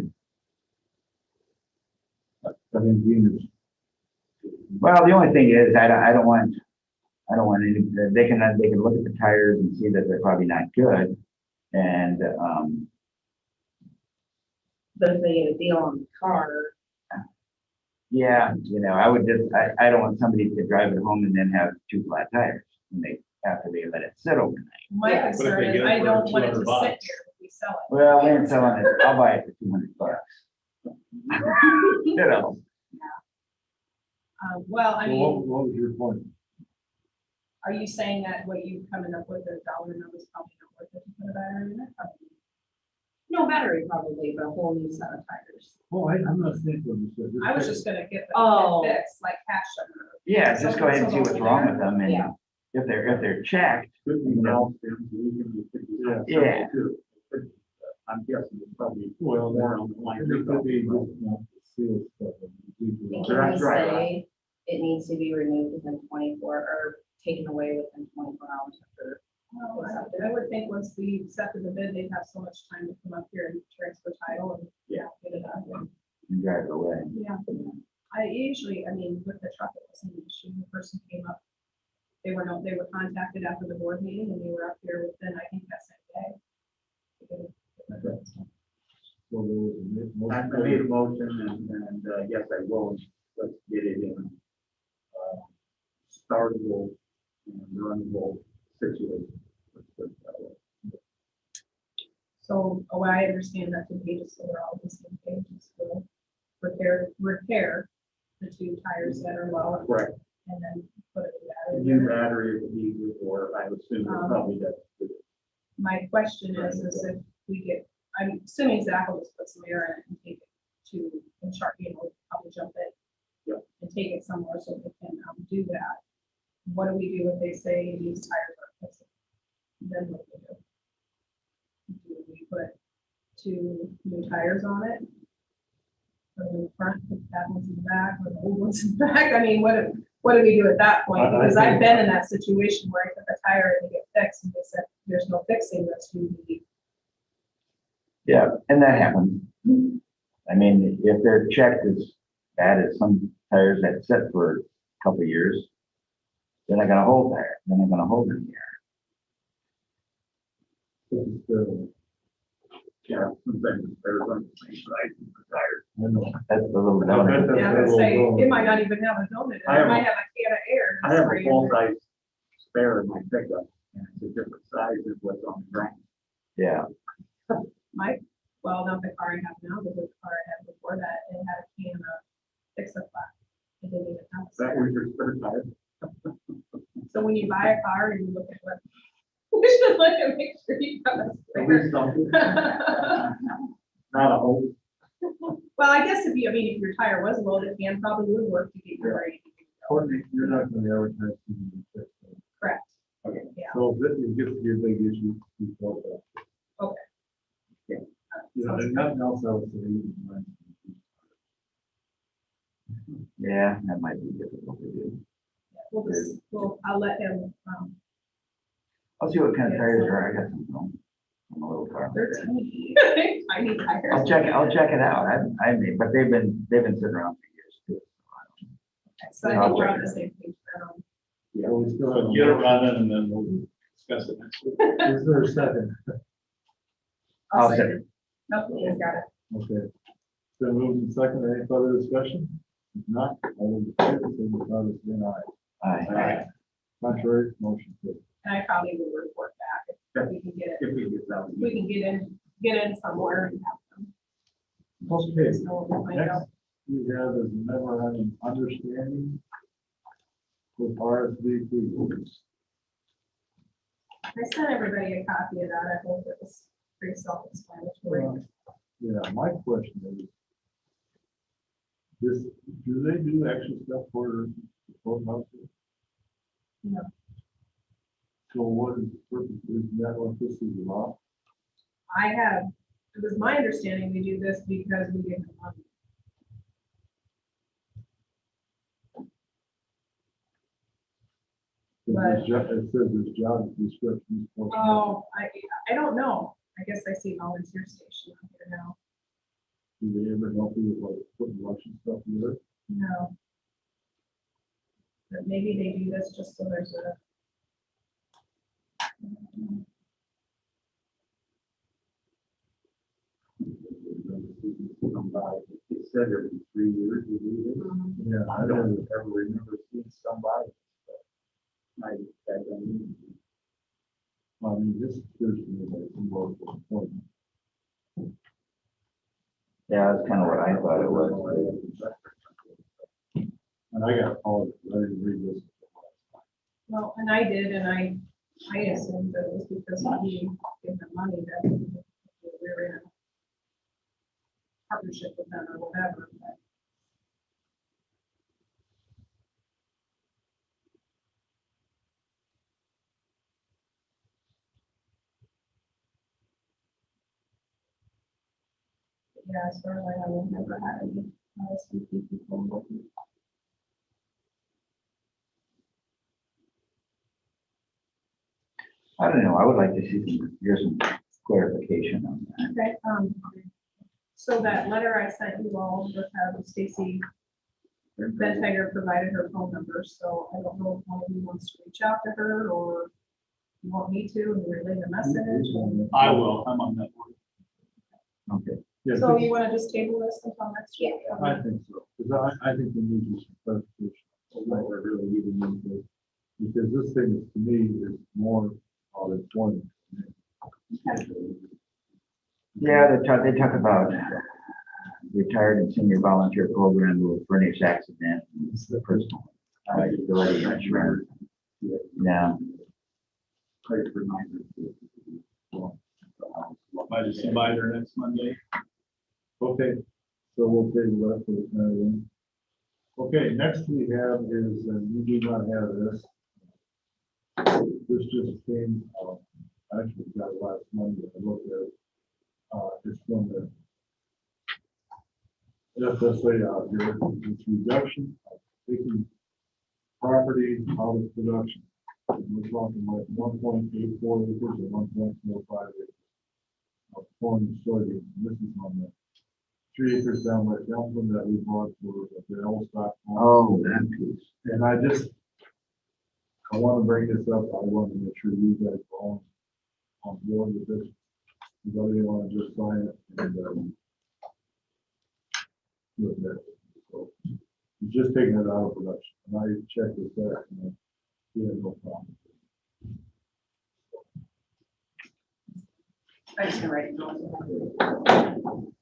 I mean, Venus. Well, the only thing is, I don't want any, they can look at the tires and see that they're probably not good. And, But if they get a deal on the car, yeah, I don't want somebody to drive it home and then have 2 flat tires and after they let it sit overnight. My Yeah, but if concern they is get it I for don't want it to $200 sit here if we sell it. Well, we ain't selling it, I'll buy it for $200. You know, Well, I So mean, what was your point? are you saying that what you coming up with, the dollar number is probably not worth it to put a battery in it? Probably. no battery probably, but a whole new set of tires. Oh, I'm not saying what you said. I was just gonna get Oh. the fixed, like cash them. yeah, just go ahead and see what's wrong with them, and Yeah. if they're checked, Could be now, we can be 50%. Yeah. too. I'm guessing it's probably Well, more on the line. It could be just not the seal stuff. And can we That's right. say it needs to be removed within 24, or taken away within 24 hours after? Well, I would think once we accepted the bid, they'd have so much time to come up here and transfer title and get it out. and drive it away. Yeah. I mean, with the truck, it wasn't an issue. The person came up. They were contacted after the board meeting, and they were up here within, I think, that same day. So there was a I made a motion and yes, I will, let's get it in startable and runnable situation. Let's put it that way. So, oh, I understand that to be just so we're all on the same page, is to repair the two tires that are low Correct. and then put it The in new the battery. battery would be, or I would assume it probably does. My question is if we get, I'm assuming Zach will just put some air in it and take it to, and chart, probably jump it. Yep. And take it somewhere so they can do that. What do we do if they say these tires are fixing? Then what do we do? Do we put 2 new tires on it? Put them in the front, put the bad ones in the back, or the old ones in the back? I mean, what do we do at that point? Because I've been in that situation where I took a tire and it get fixed and they said, there's no fixing this, you need. Yeah, and that happens. I mean, if they're checked as bad as some tires that sit for a couple of years, they're not gonna hold there, they're not gonna hold in the air. Yeah, sometimes there's on the same size as the tires. I know. That's a little. I bet that's Yeah, I a would little say, low. it might not even have a donut, I have it a- might have a can of air. I have a spraying in full there. size spare in my pickup, and it's a different size than what's on the ground. Yeah, Well, not the car I have now, but the car I had before that, it had a can of Fix-A-Flat. It didn't even have a That spare. was your spare tire. So when you buy a car and you look at what, you should look and make sure you have a At spare. least something, not a whole. Well, I guess if your tire was low, the can probably would work to get you ready. to go. Courtney, you're not gonna advertise. to be fixed, so. Correct. Okay. Yeah. So if it gets to be a big issue, before that. Okay. Yeah. Yeah, and nothing else I would say. yeah, that might be difficult to do. I'll let him, I'll see what kind of tires there are, I got some on a little car. they're tiny, tiny tires. I'll check it out, I mean, but they've been sitting around for years too. So I think we're on the same page. Yeah, we still So have. get it running and then we'll discuss it next week. Is there a second? I'll say, second. nope, he's got it. Okay. Been moved and second, any further discussion? If not, all those in favor, signify by saying aye. Aye. Contrary, motion carried. And I probably will report back if we can get it, If we get that. if we can get in somewhere and have them. Okay, So we'll find out. next we have is memorandum of understanding with RSVP. I sent everybody a copy of that. I hope it was pretty self-explanatory. Yeah, my question is, this, do they do extra stuff for the courthouse? No. So what is the purpose, is that what this is about? It was my understanding we do this because we give them money. It says this job description. Oh, I don't know. I guess I see volunteer station on here now. Do they ever help you with like putting election stuff in there? No. But maybe they do this just so there's a. It said every 3 years we do this. Yeah, I don't ever remember seeing somebody. I don't know. I mean, this appears to me like some more important. Yeah, that's kind of what I thought it was. And I got all, I didn't read this. Well, and I did, and I assumed that it was because we give them money that we were in a partnership with them or whatever, but. Yeah, as far as I know, we've never had any RSVP people working. I don't know, I would like to see some clarification on that. Okay, so that letter I sent you all with Stacy Bentiger provided her phone number, so I don't know if one of you wants to reach out to her or you want me to and relay the message. I will, I'm on that one. Okay. Yeah, So you want to just table this until next week? I think so, because I think we need just some clarification of what we're really even need to, because this thing is, to me, is more of employment. Yeah, they talk about retired and senior volunteer program will furnish accident and personal liability insurance. Yeah. Might just invite her next Monday. Okay, so we'll table that for the time then. Okay, next we have is, you do not have this. This just came, actually got it last Monday, I looked at it. It's from the FSA out here, it's reduction of taking property out of production. We're talking like 1.84 acres or 1.45 acres of corn and soybeans. This is on the 3 acres down by Dumpling that we bought for the L stock. Oh, that piece. And I want to bring this up. I want to make sure you guys are on board with this. You really want to just sign it and do that. So you're just taking it out of production. And I checked with that and he had no problem. I'm just gonna write it down.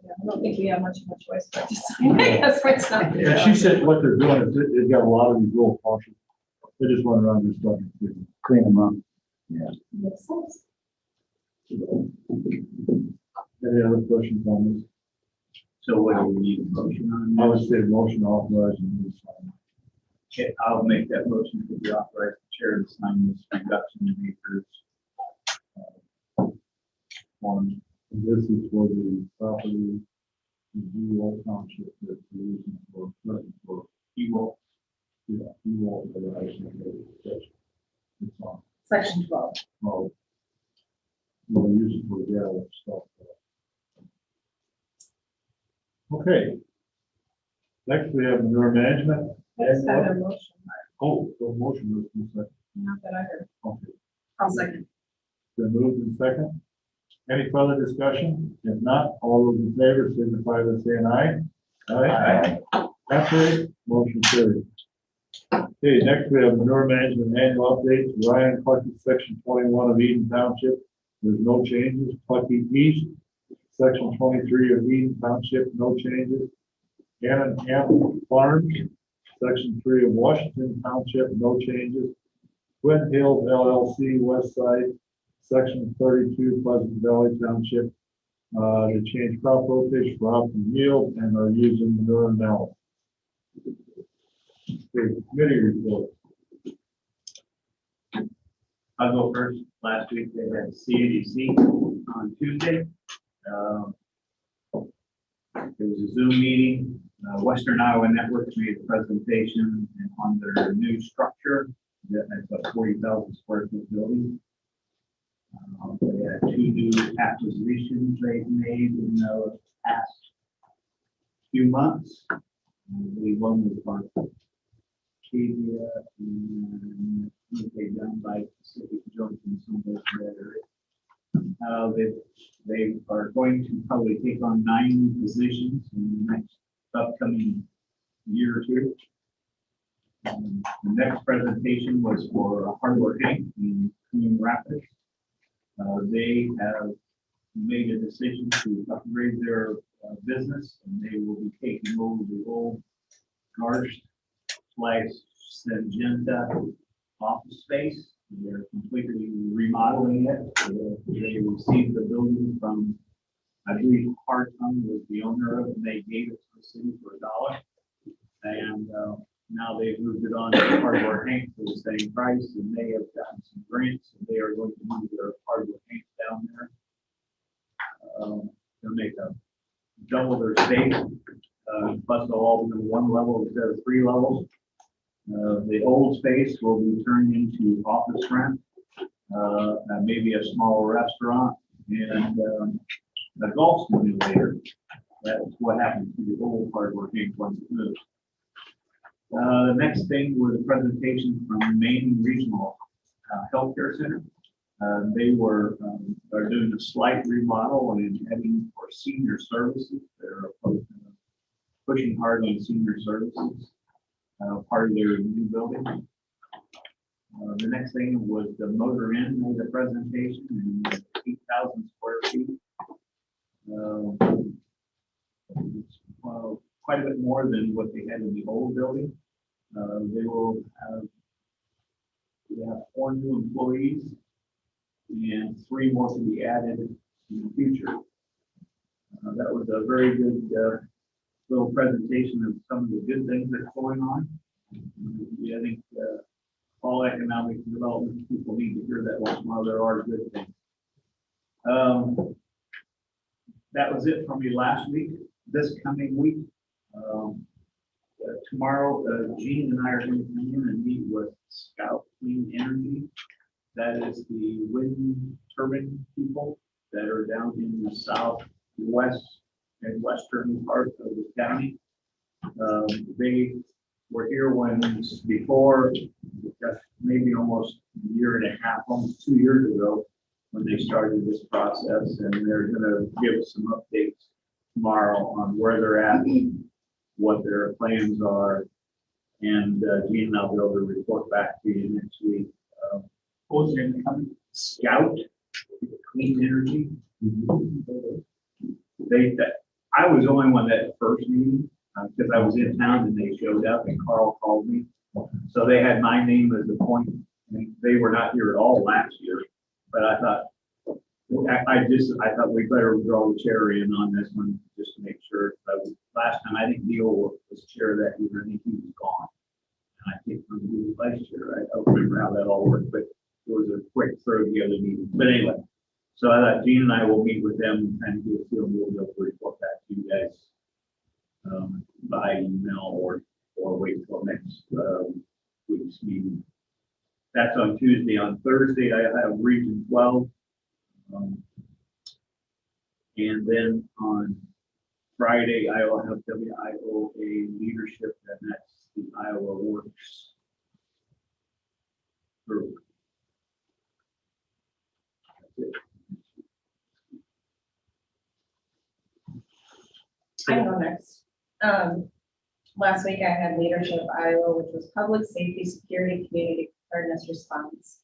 Yeah, I don't think we have much of a choice but to sign. I guess it's not. And she said what they're doing is they've got a lot of these little parcels. They just run around and stuff and Clean them up. Makes sense. any other questions on this? So what do we need a motion on? I would this? say motion authorizing this. Okay, I'll make that motion to be authorized the chair to sign this reduction in acres. One, And this is for the property in Dual Township that we're using for Ewell. Ewell for the ICA. It's on. Section 12. Oh. We'll use it for the gather stuff. Okay. Next, we have manure management. I just had a motion, Oh, the motion was in second. not that I heard. Okay. I'll second. Been moved in second. Any further discussion? If not, all those in favor signify by saying aye. Aye. Contrary, motion carried. Okay, next we have manure management annual update. Ryan, Clucky, section 21 of Eden Township. There's no changes. Clucky East, section 23 of Eden Township, no changes. Gannon Camp Farms, section 3 of Washington Township, no changes. Twin Hills LLC, West Side, section 32, Pleasant Valley Township. They changed crop rotation for optimum yield and are using manure analysis. Okay, committee report. I'll go first. Last week they had CADC on Tuesday. It was a Zoom meeting. Western Iowa Networks made a presentation on their new structure. That's a 40,000 square foot building. They had 2 new acquisitions they've made in the past few months. I believe one was by Acadia and they done by Pacific Junction, somewhere in that area. They are going to probably take on 9 positions in the next upcoming year or two. The next presentation was for Hardware Inc. in Coon Rapids. They have made a decision to upgrade their business, and they will be taking over the old Garst/Syngenta office space. They're completely remodeling it. They received the building from, I believe, Hartung was the owner of it, and they gave it to the city for $1. And now they've moved it on to Hardware Inc. for the same price, and they have gotten some grants, and they are going to move their Hardware Inc. down there. They'll make a double their space, plus all of them in 1 level instead of 3 levels. The old space will be turned into office rent, maybe a small restaurant, and a golf simulator. That's what happened to the old Hardware Inc. once it moved. The next thing was a presentation from Maine Regional Healthcare Center. They are doing a slight remodel and heading for senior services. They're pushing hard on senior services, part of their new building. The next thing was the Motor Inn made a presentation in 8,000 square feet. Quite a bit more than what they had in the old building. They will have, we have 4 new employees and 3 more to be added in the future. That was a very good little presentation of some of the good things that's going on. Yeah, I think all economic development people need to hear that once in a while. There are good things. That was it from me last week. This coming week, tomorrow, Gene and I are going to come in and meet with Scout Clean Energy. That is the wind turbine people that are down in the southwest and western part of the county. They were here before, maybe almost a year and a half, almost 2 years ago, when they started this process, and they're going to give us some updates tomorrow on where they're at, what their plans are, and Gene and I'll be able to report back to you next week. What was your name coming? Scout Clean Energy. I was the only one at the first meeting because I was in town and they showed up and Carl called me. So they had my name as the point. I mean, they were not here at all last year, but I thought we better draw the chair in on this one just to make sure. Last time I think Neil was chair that year. I think he was gone. And I think from the vice chair, I don't remember how that all worked, but it was a quick throw together meeting. But anyway, so I thought Gene and I will meet with them and kind of get a feel, and we'll be able to report back to you guys by email or wait until next week's meeting. That's on Tuesday. On Thursday, I have Region 12. And then on Friday, I will have WIOA leadership, and that's the Iowa Works group. That's it. I can go next. Last week I had Leadership Iowa, which was Public Safety, Security, Community Preparedness Response.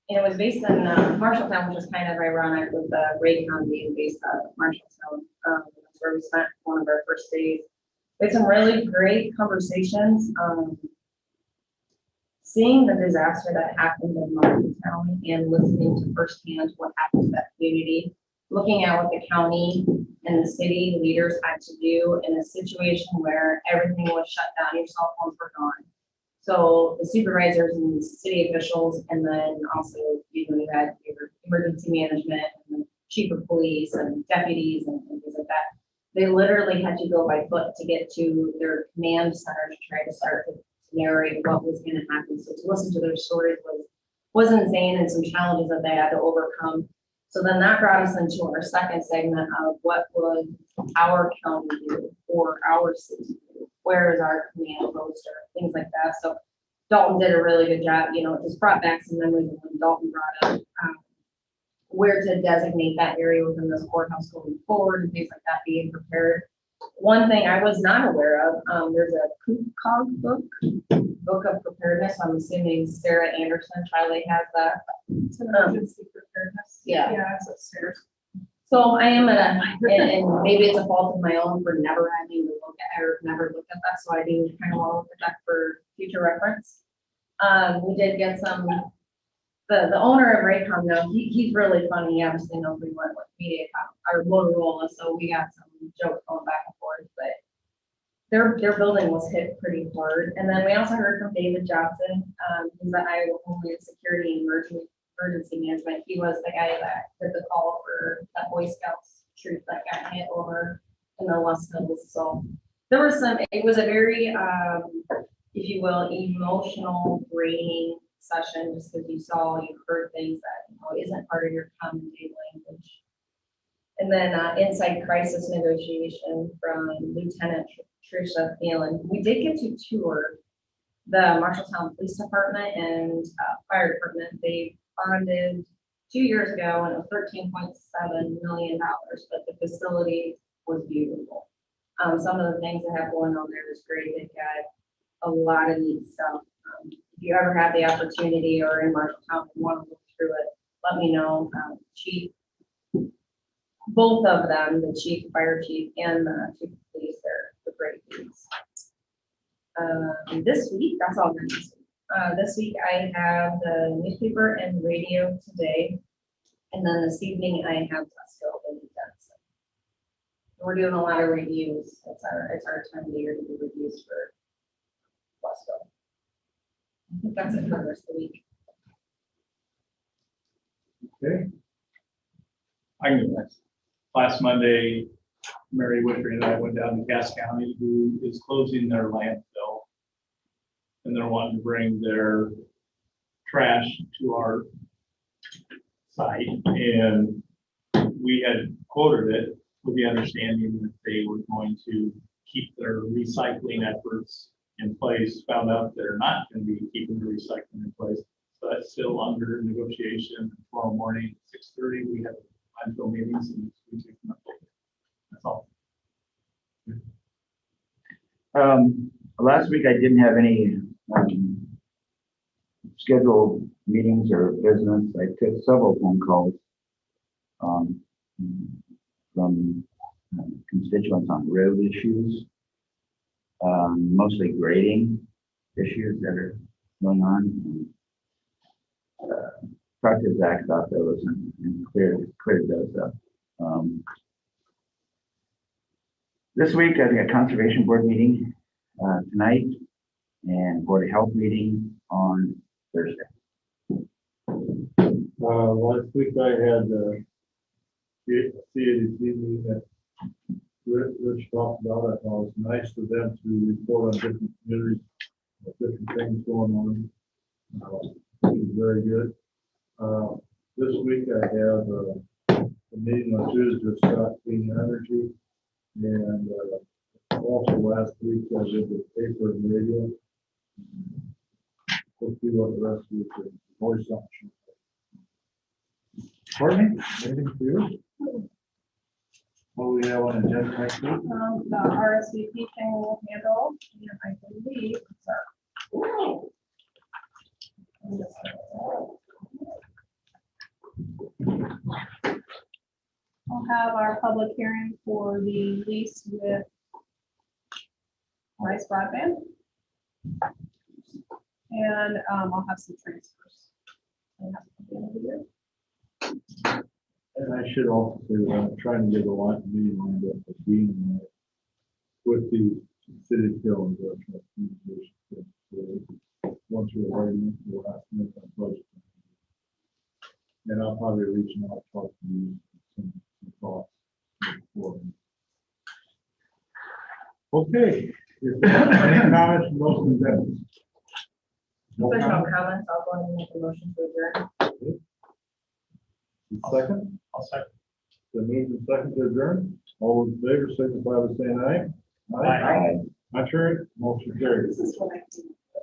And it was based in Marshalltown, which is kind of ironic with the Raycon being based out of Marshalltown. That's where we spent one of our first days. We had some really great conversations. Seeing the disaster that happened in Marshalltown and listening to firsthand what happened to that community, looking at what the county and the city leaders had to do in a situation where everything was shut down, your cell phones were gone. So the supervisors and city officials, and then also, you had your emergency management and the chief of police and deputies and things like that. They literally had to go by foot to get to their command center to try to start to narrate what was going to happen. So to listen to their stories was insane, and some challenges that they had to overcome. So then that brought us into our second segment of what would our county do for our city do? Where is our command post or things like that? So Dalton did a really good job. It just brought back some memories of when Dalton brought up where to designate that area within this courthouse going forward and things like that, being prepared. One thing I was not aware of, there's a COG book of preparedness. I'm assuming Sarah Anderson, Charlie has that. It's an emergency preparedness. Yeah. Yeah, it's upstairs. So I am and maybe it's a fault of my own for never having to look at or never looked at that. So I do kind of want to look at that for future reference. We did get some, the owner of Raycom now, he's really funny. He obviously knows we went with Mediacom or Motorola, so we got some jokes going back and forth, but their building was hit pretty hard. And then we also heard from David Johnson, he's the Iowa Homeland Security and Emergency Management. He was the guy that did the call for that Boy Scouts troop that got hit over in the West Hills. So there was it was a very, if you will, emotional, draining session, just because you heard things that isn't part of your common day language. And then inside crisis negotiation from Lieutenant Tricia Phelan. We did get to tour the Marshalltown Police Department and Fire Department. They bonded 2 years ago, and it was $13.7 million, but the facility was beautiful. Some of the things they have going on there is great. They've got a lot of neat stuff. If you ever have the opportunity or in Marshalltown and want to look through it, let me know. Chief both of them, the chief, fire chief, and the chief of police, they're great dudes. This week, that's all good. This week I have the newspaper and radio today. And then this evening I have Tesco and Denison. We're doing a lot of reviews. It's our time of the year to do reviews for Wesco. I think that's it for the rest of the week. Okay, I can go next. Last Monday, Mary Whittery and I went down to Cass County, who is closing their landfill. And they're wanting to bring their trash to our site, and we had quoted it with the understanding that they were going to keep their recycling efforts in place. Found out they're not going to be keeping the recycling in place. So that's still under negotiation. Tomorrow morning, 6:30, we have landfill meetings and we take them up. That's all. Last week I didn't have any scheduled meetings or business. I took several phone calls from constituents on road issues, mostly grading issues that are going on. Talked to Zach about those and cleared those up. This week I've got conservation board meeting tonight and board of health meeting on Thursday. last week I had CADC meeting that Rich talked about. I thought it was nice for them to report on different communities, different things going on. It was very good. This week I have a meeting on Tuesday with Scott Clean Energy, and also last week I did the paper and radio. We'll see what the rest of the voice option. Courtney, anything for you? What do we have on the agenda next week? The RSVP thing will handle, and I believe, sorry. We'll have our public hearing for the lease with Rice Broadband. And I'll have some transfers. At the end of the year. And I should also say that I'm trying to get a lot of meeting lined up with Dean with the city bill and the communication. So once we're ready, we'll have to make that budget. And I'll probably reach out, talk to you, some thoughts. Okay. Any comments from those presenters? If there's no comments, I'll go ahead and make a motion to adjourn. Second? I'll second. The move and second to adjourn. All those in favor signify by saying aye. Aye. Contrary, motion carries. This is what I do.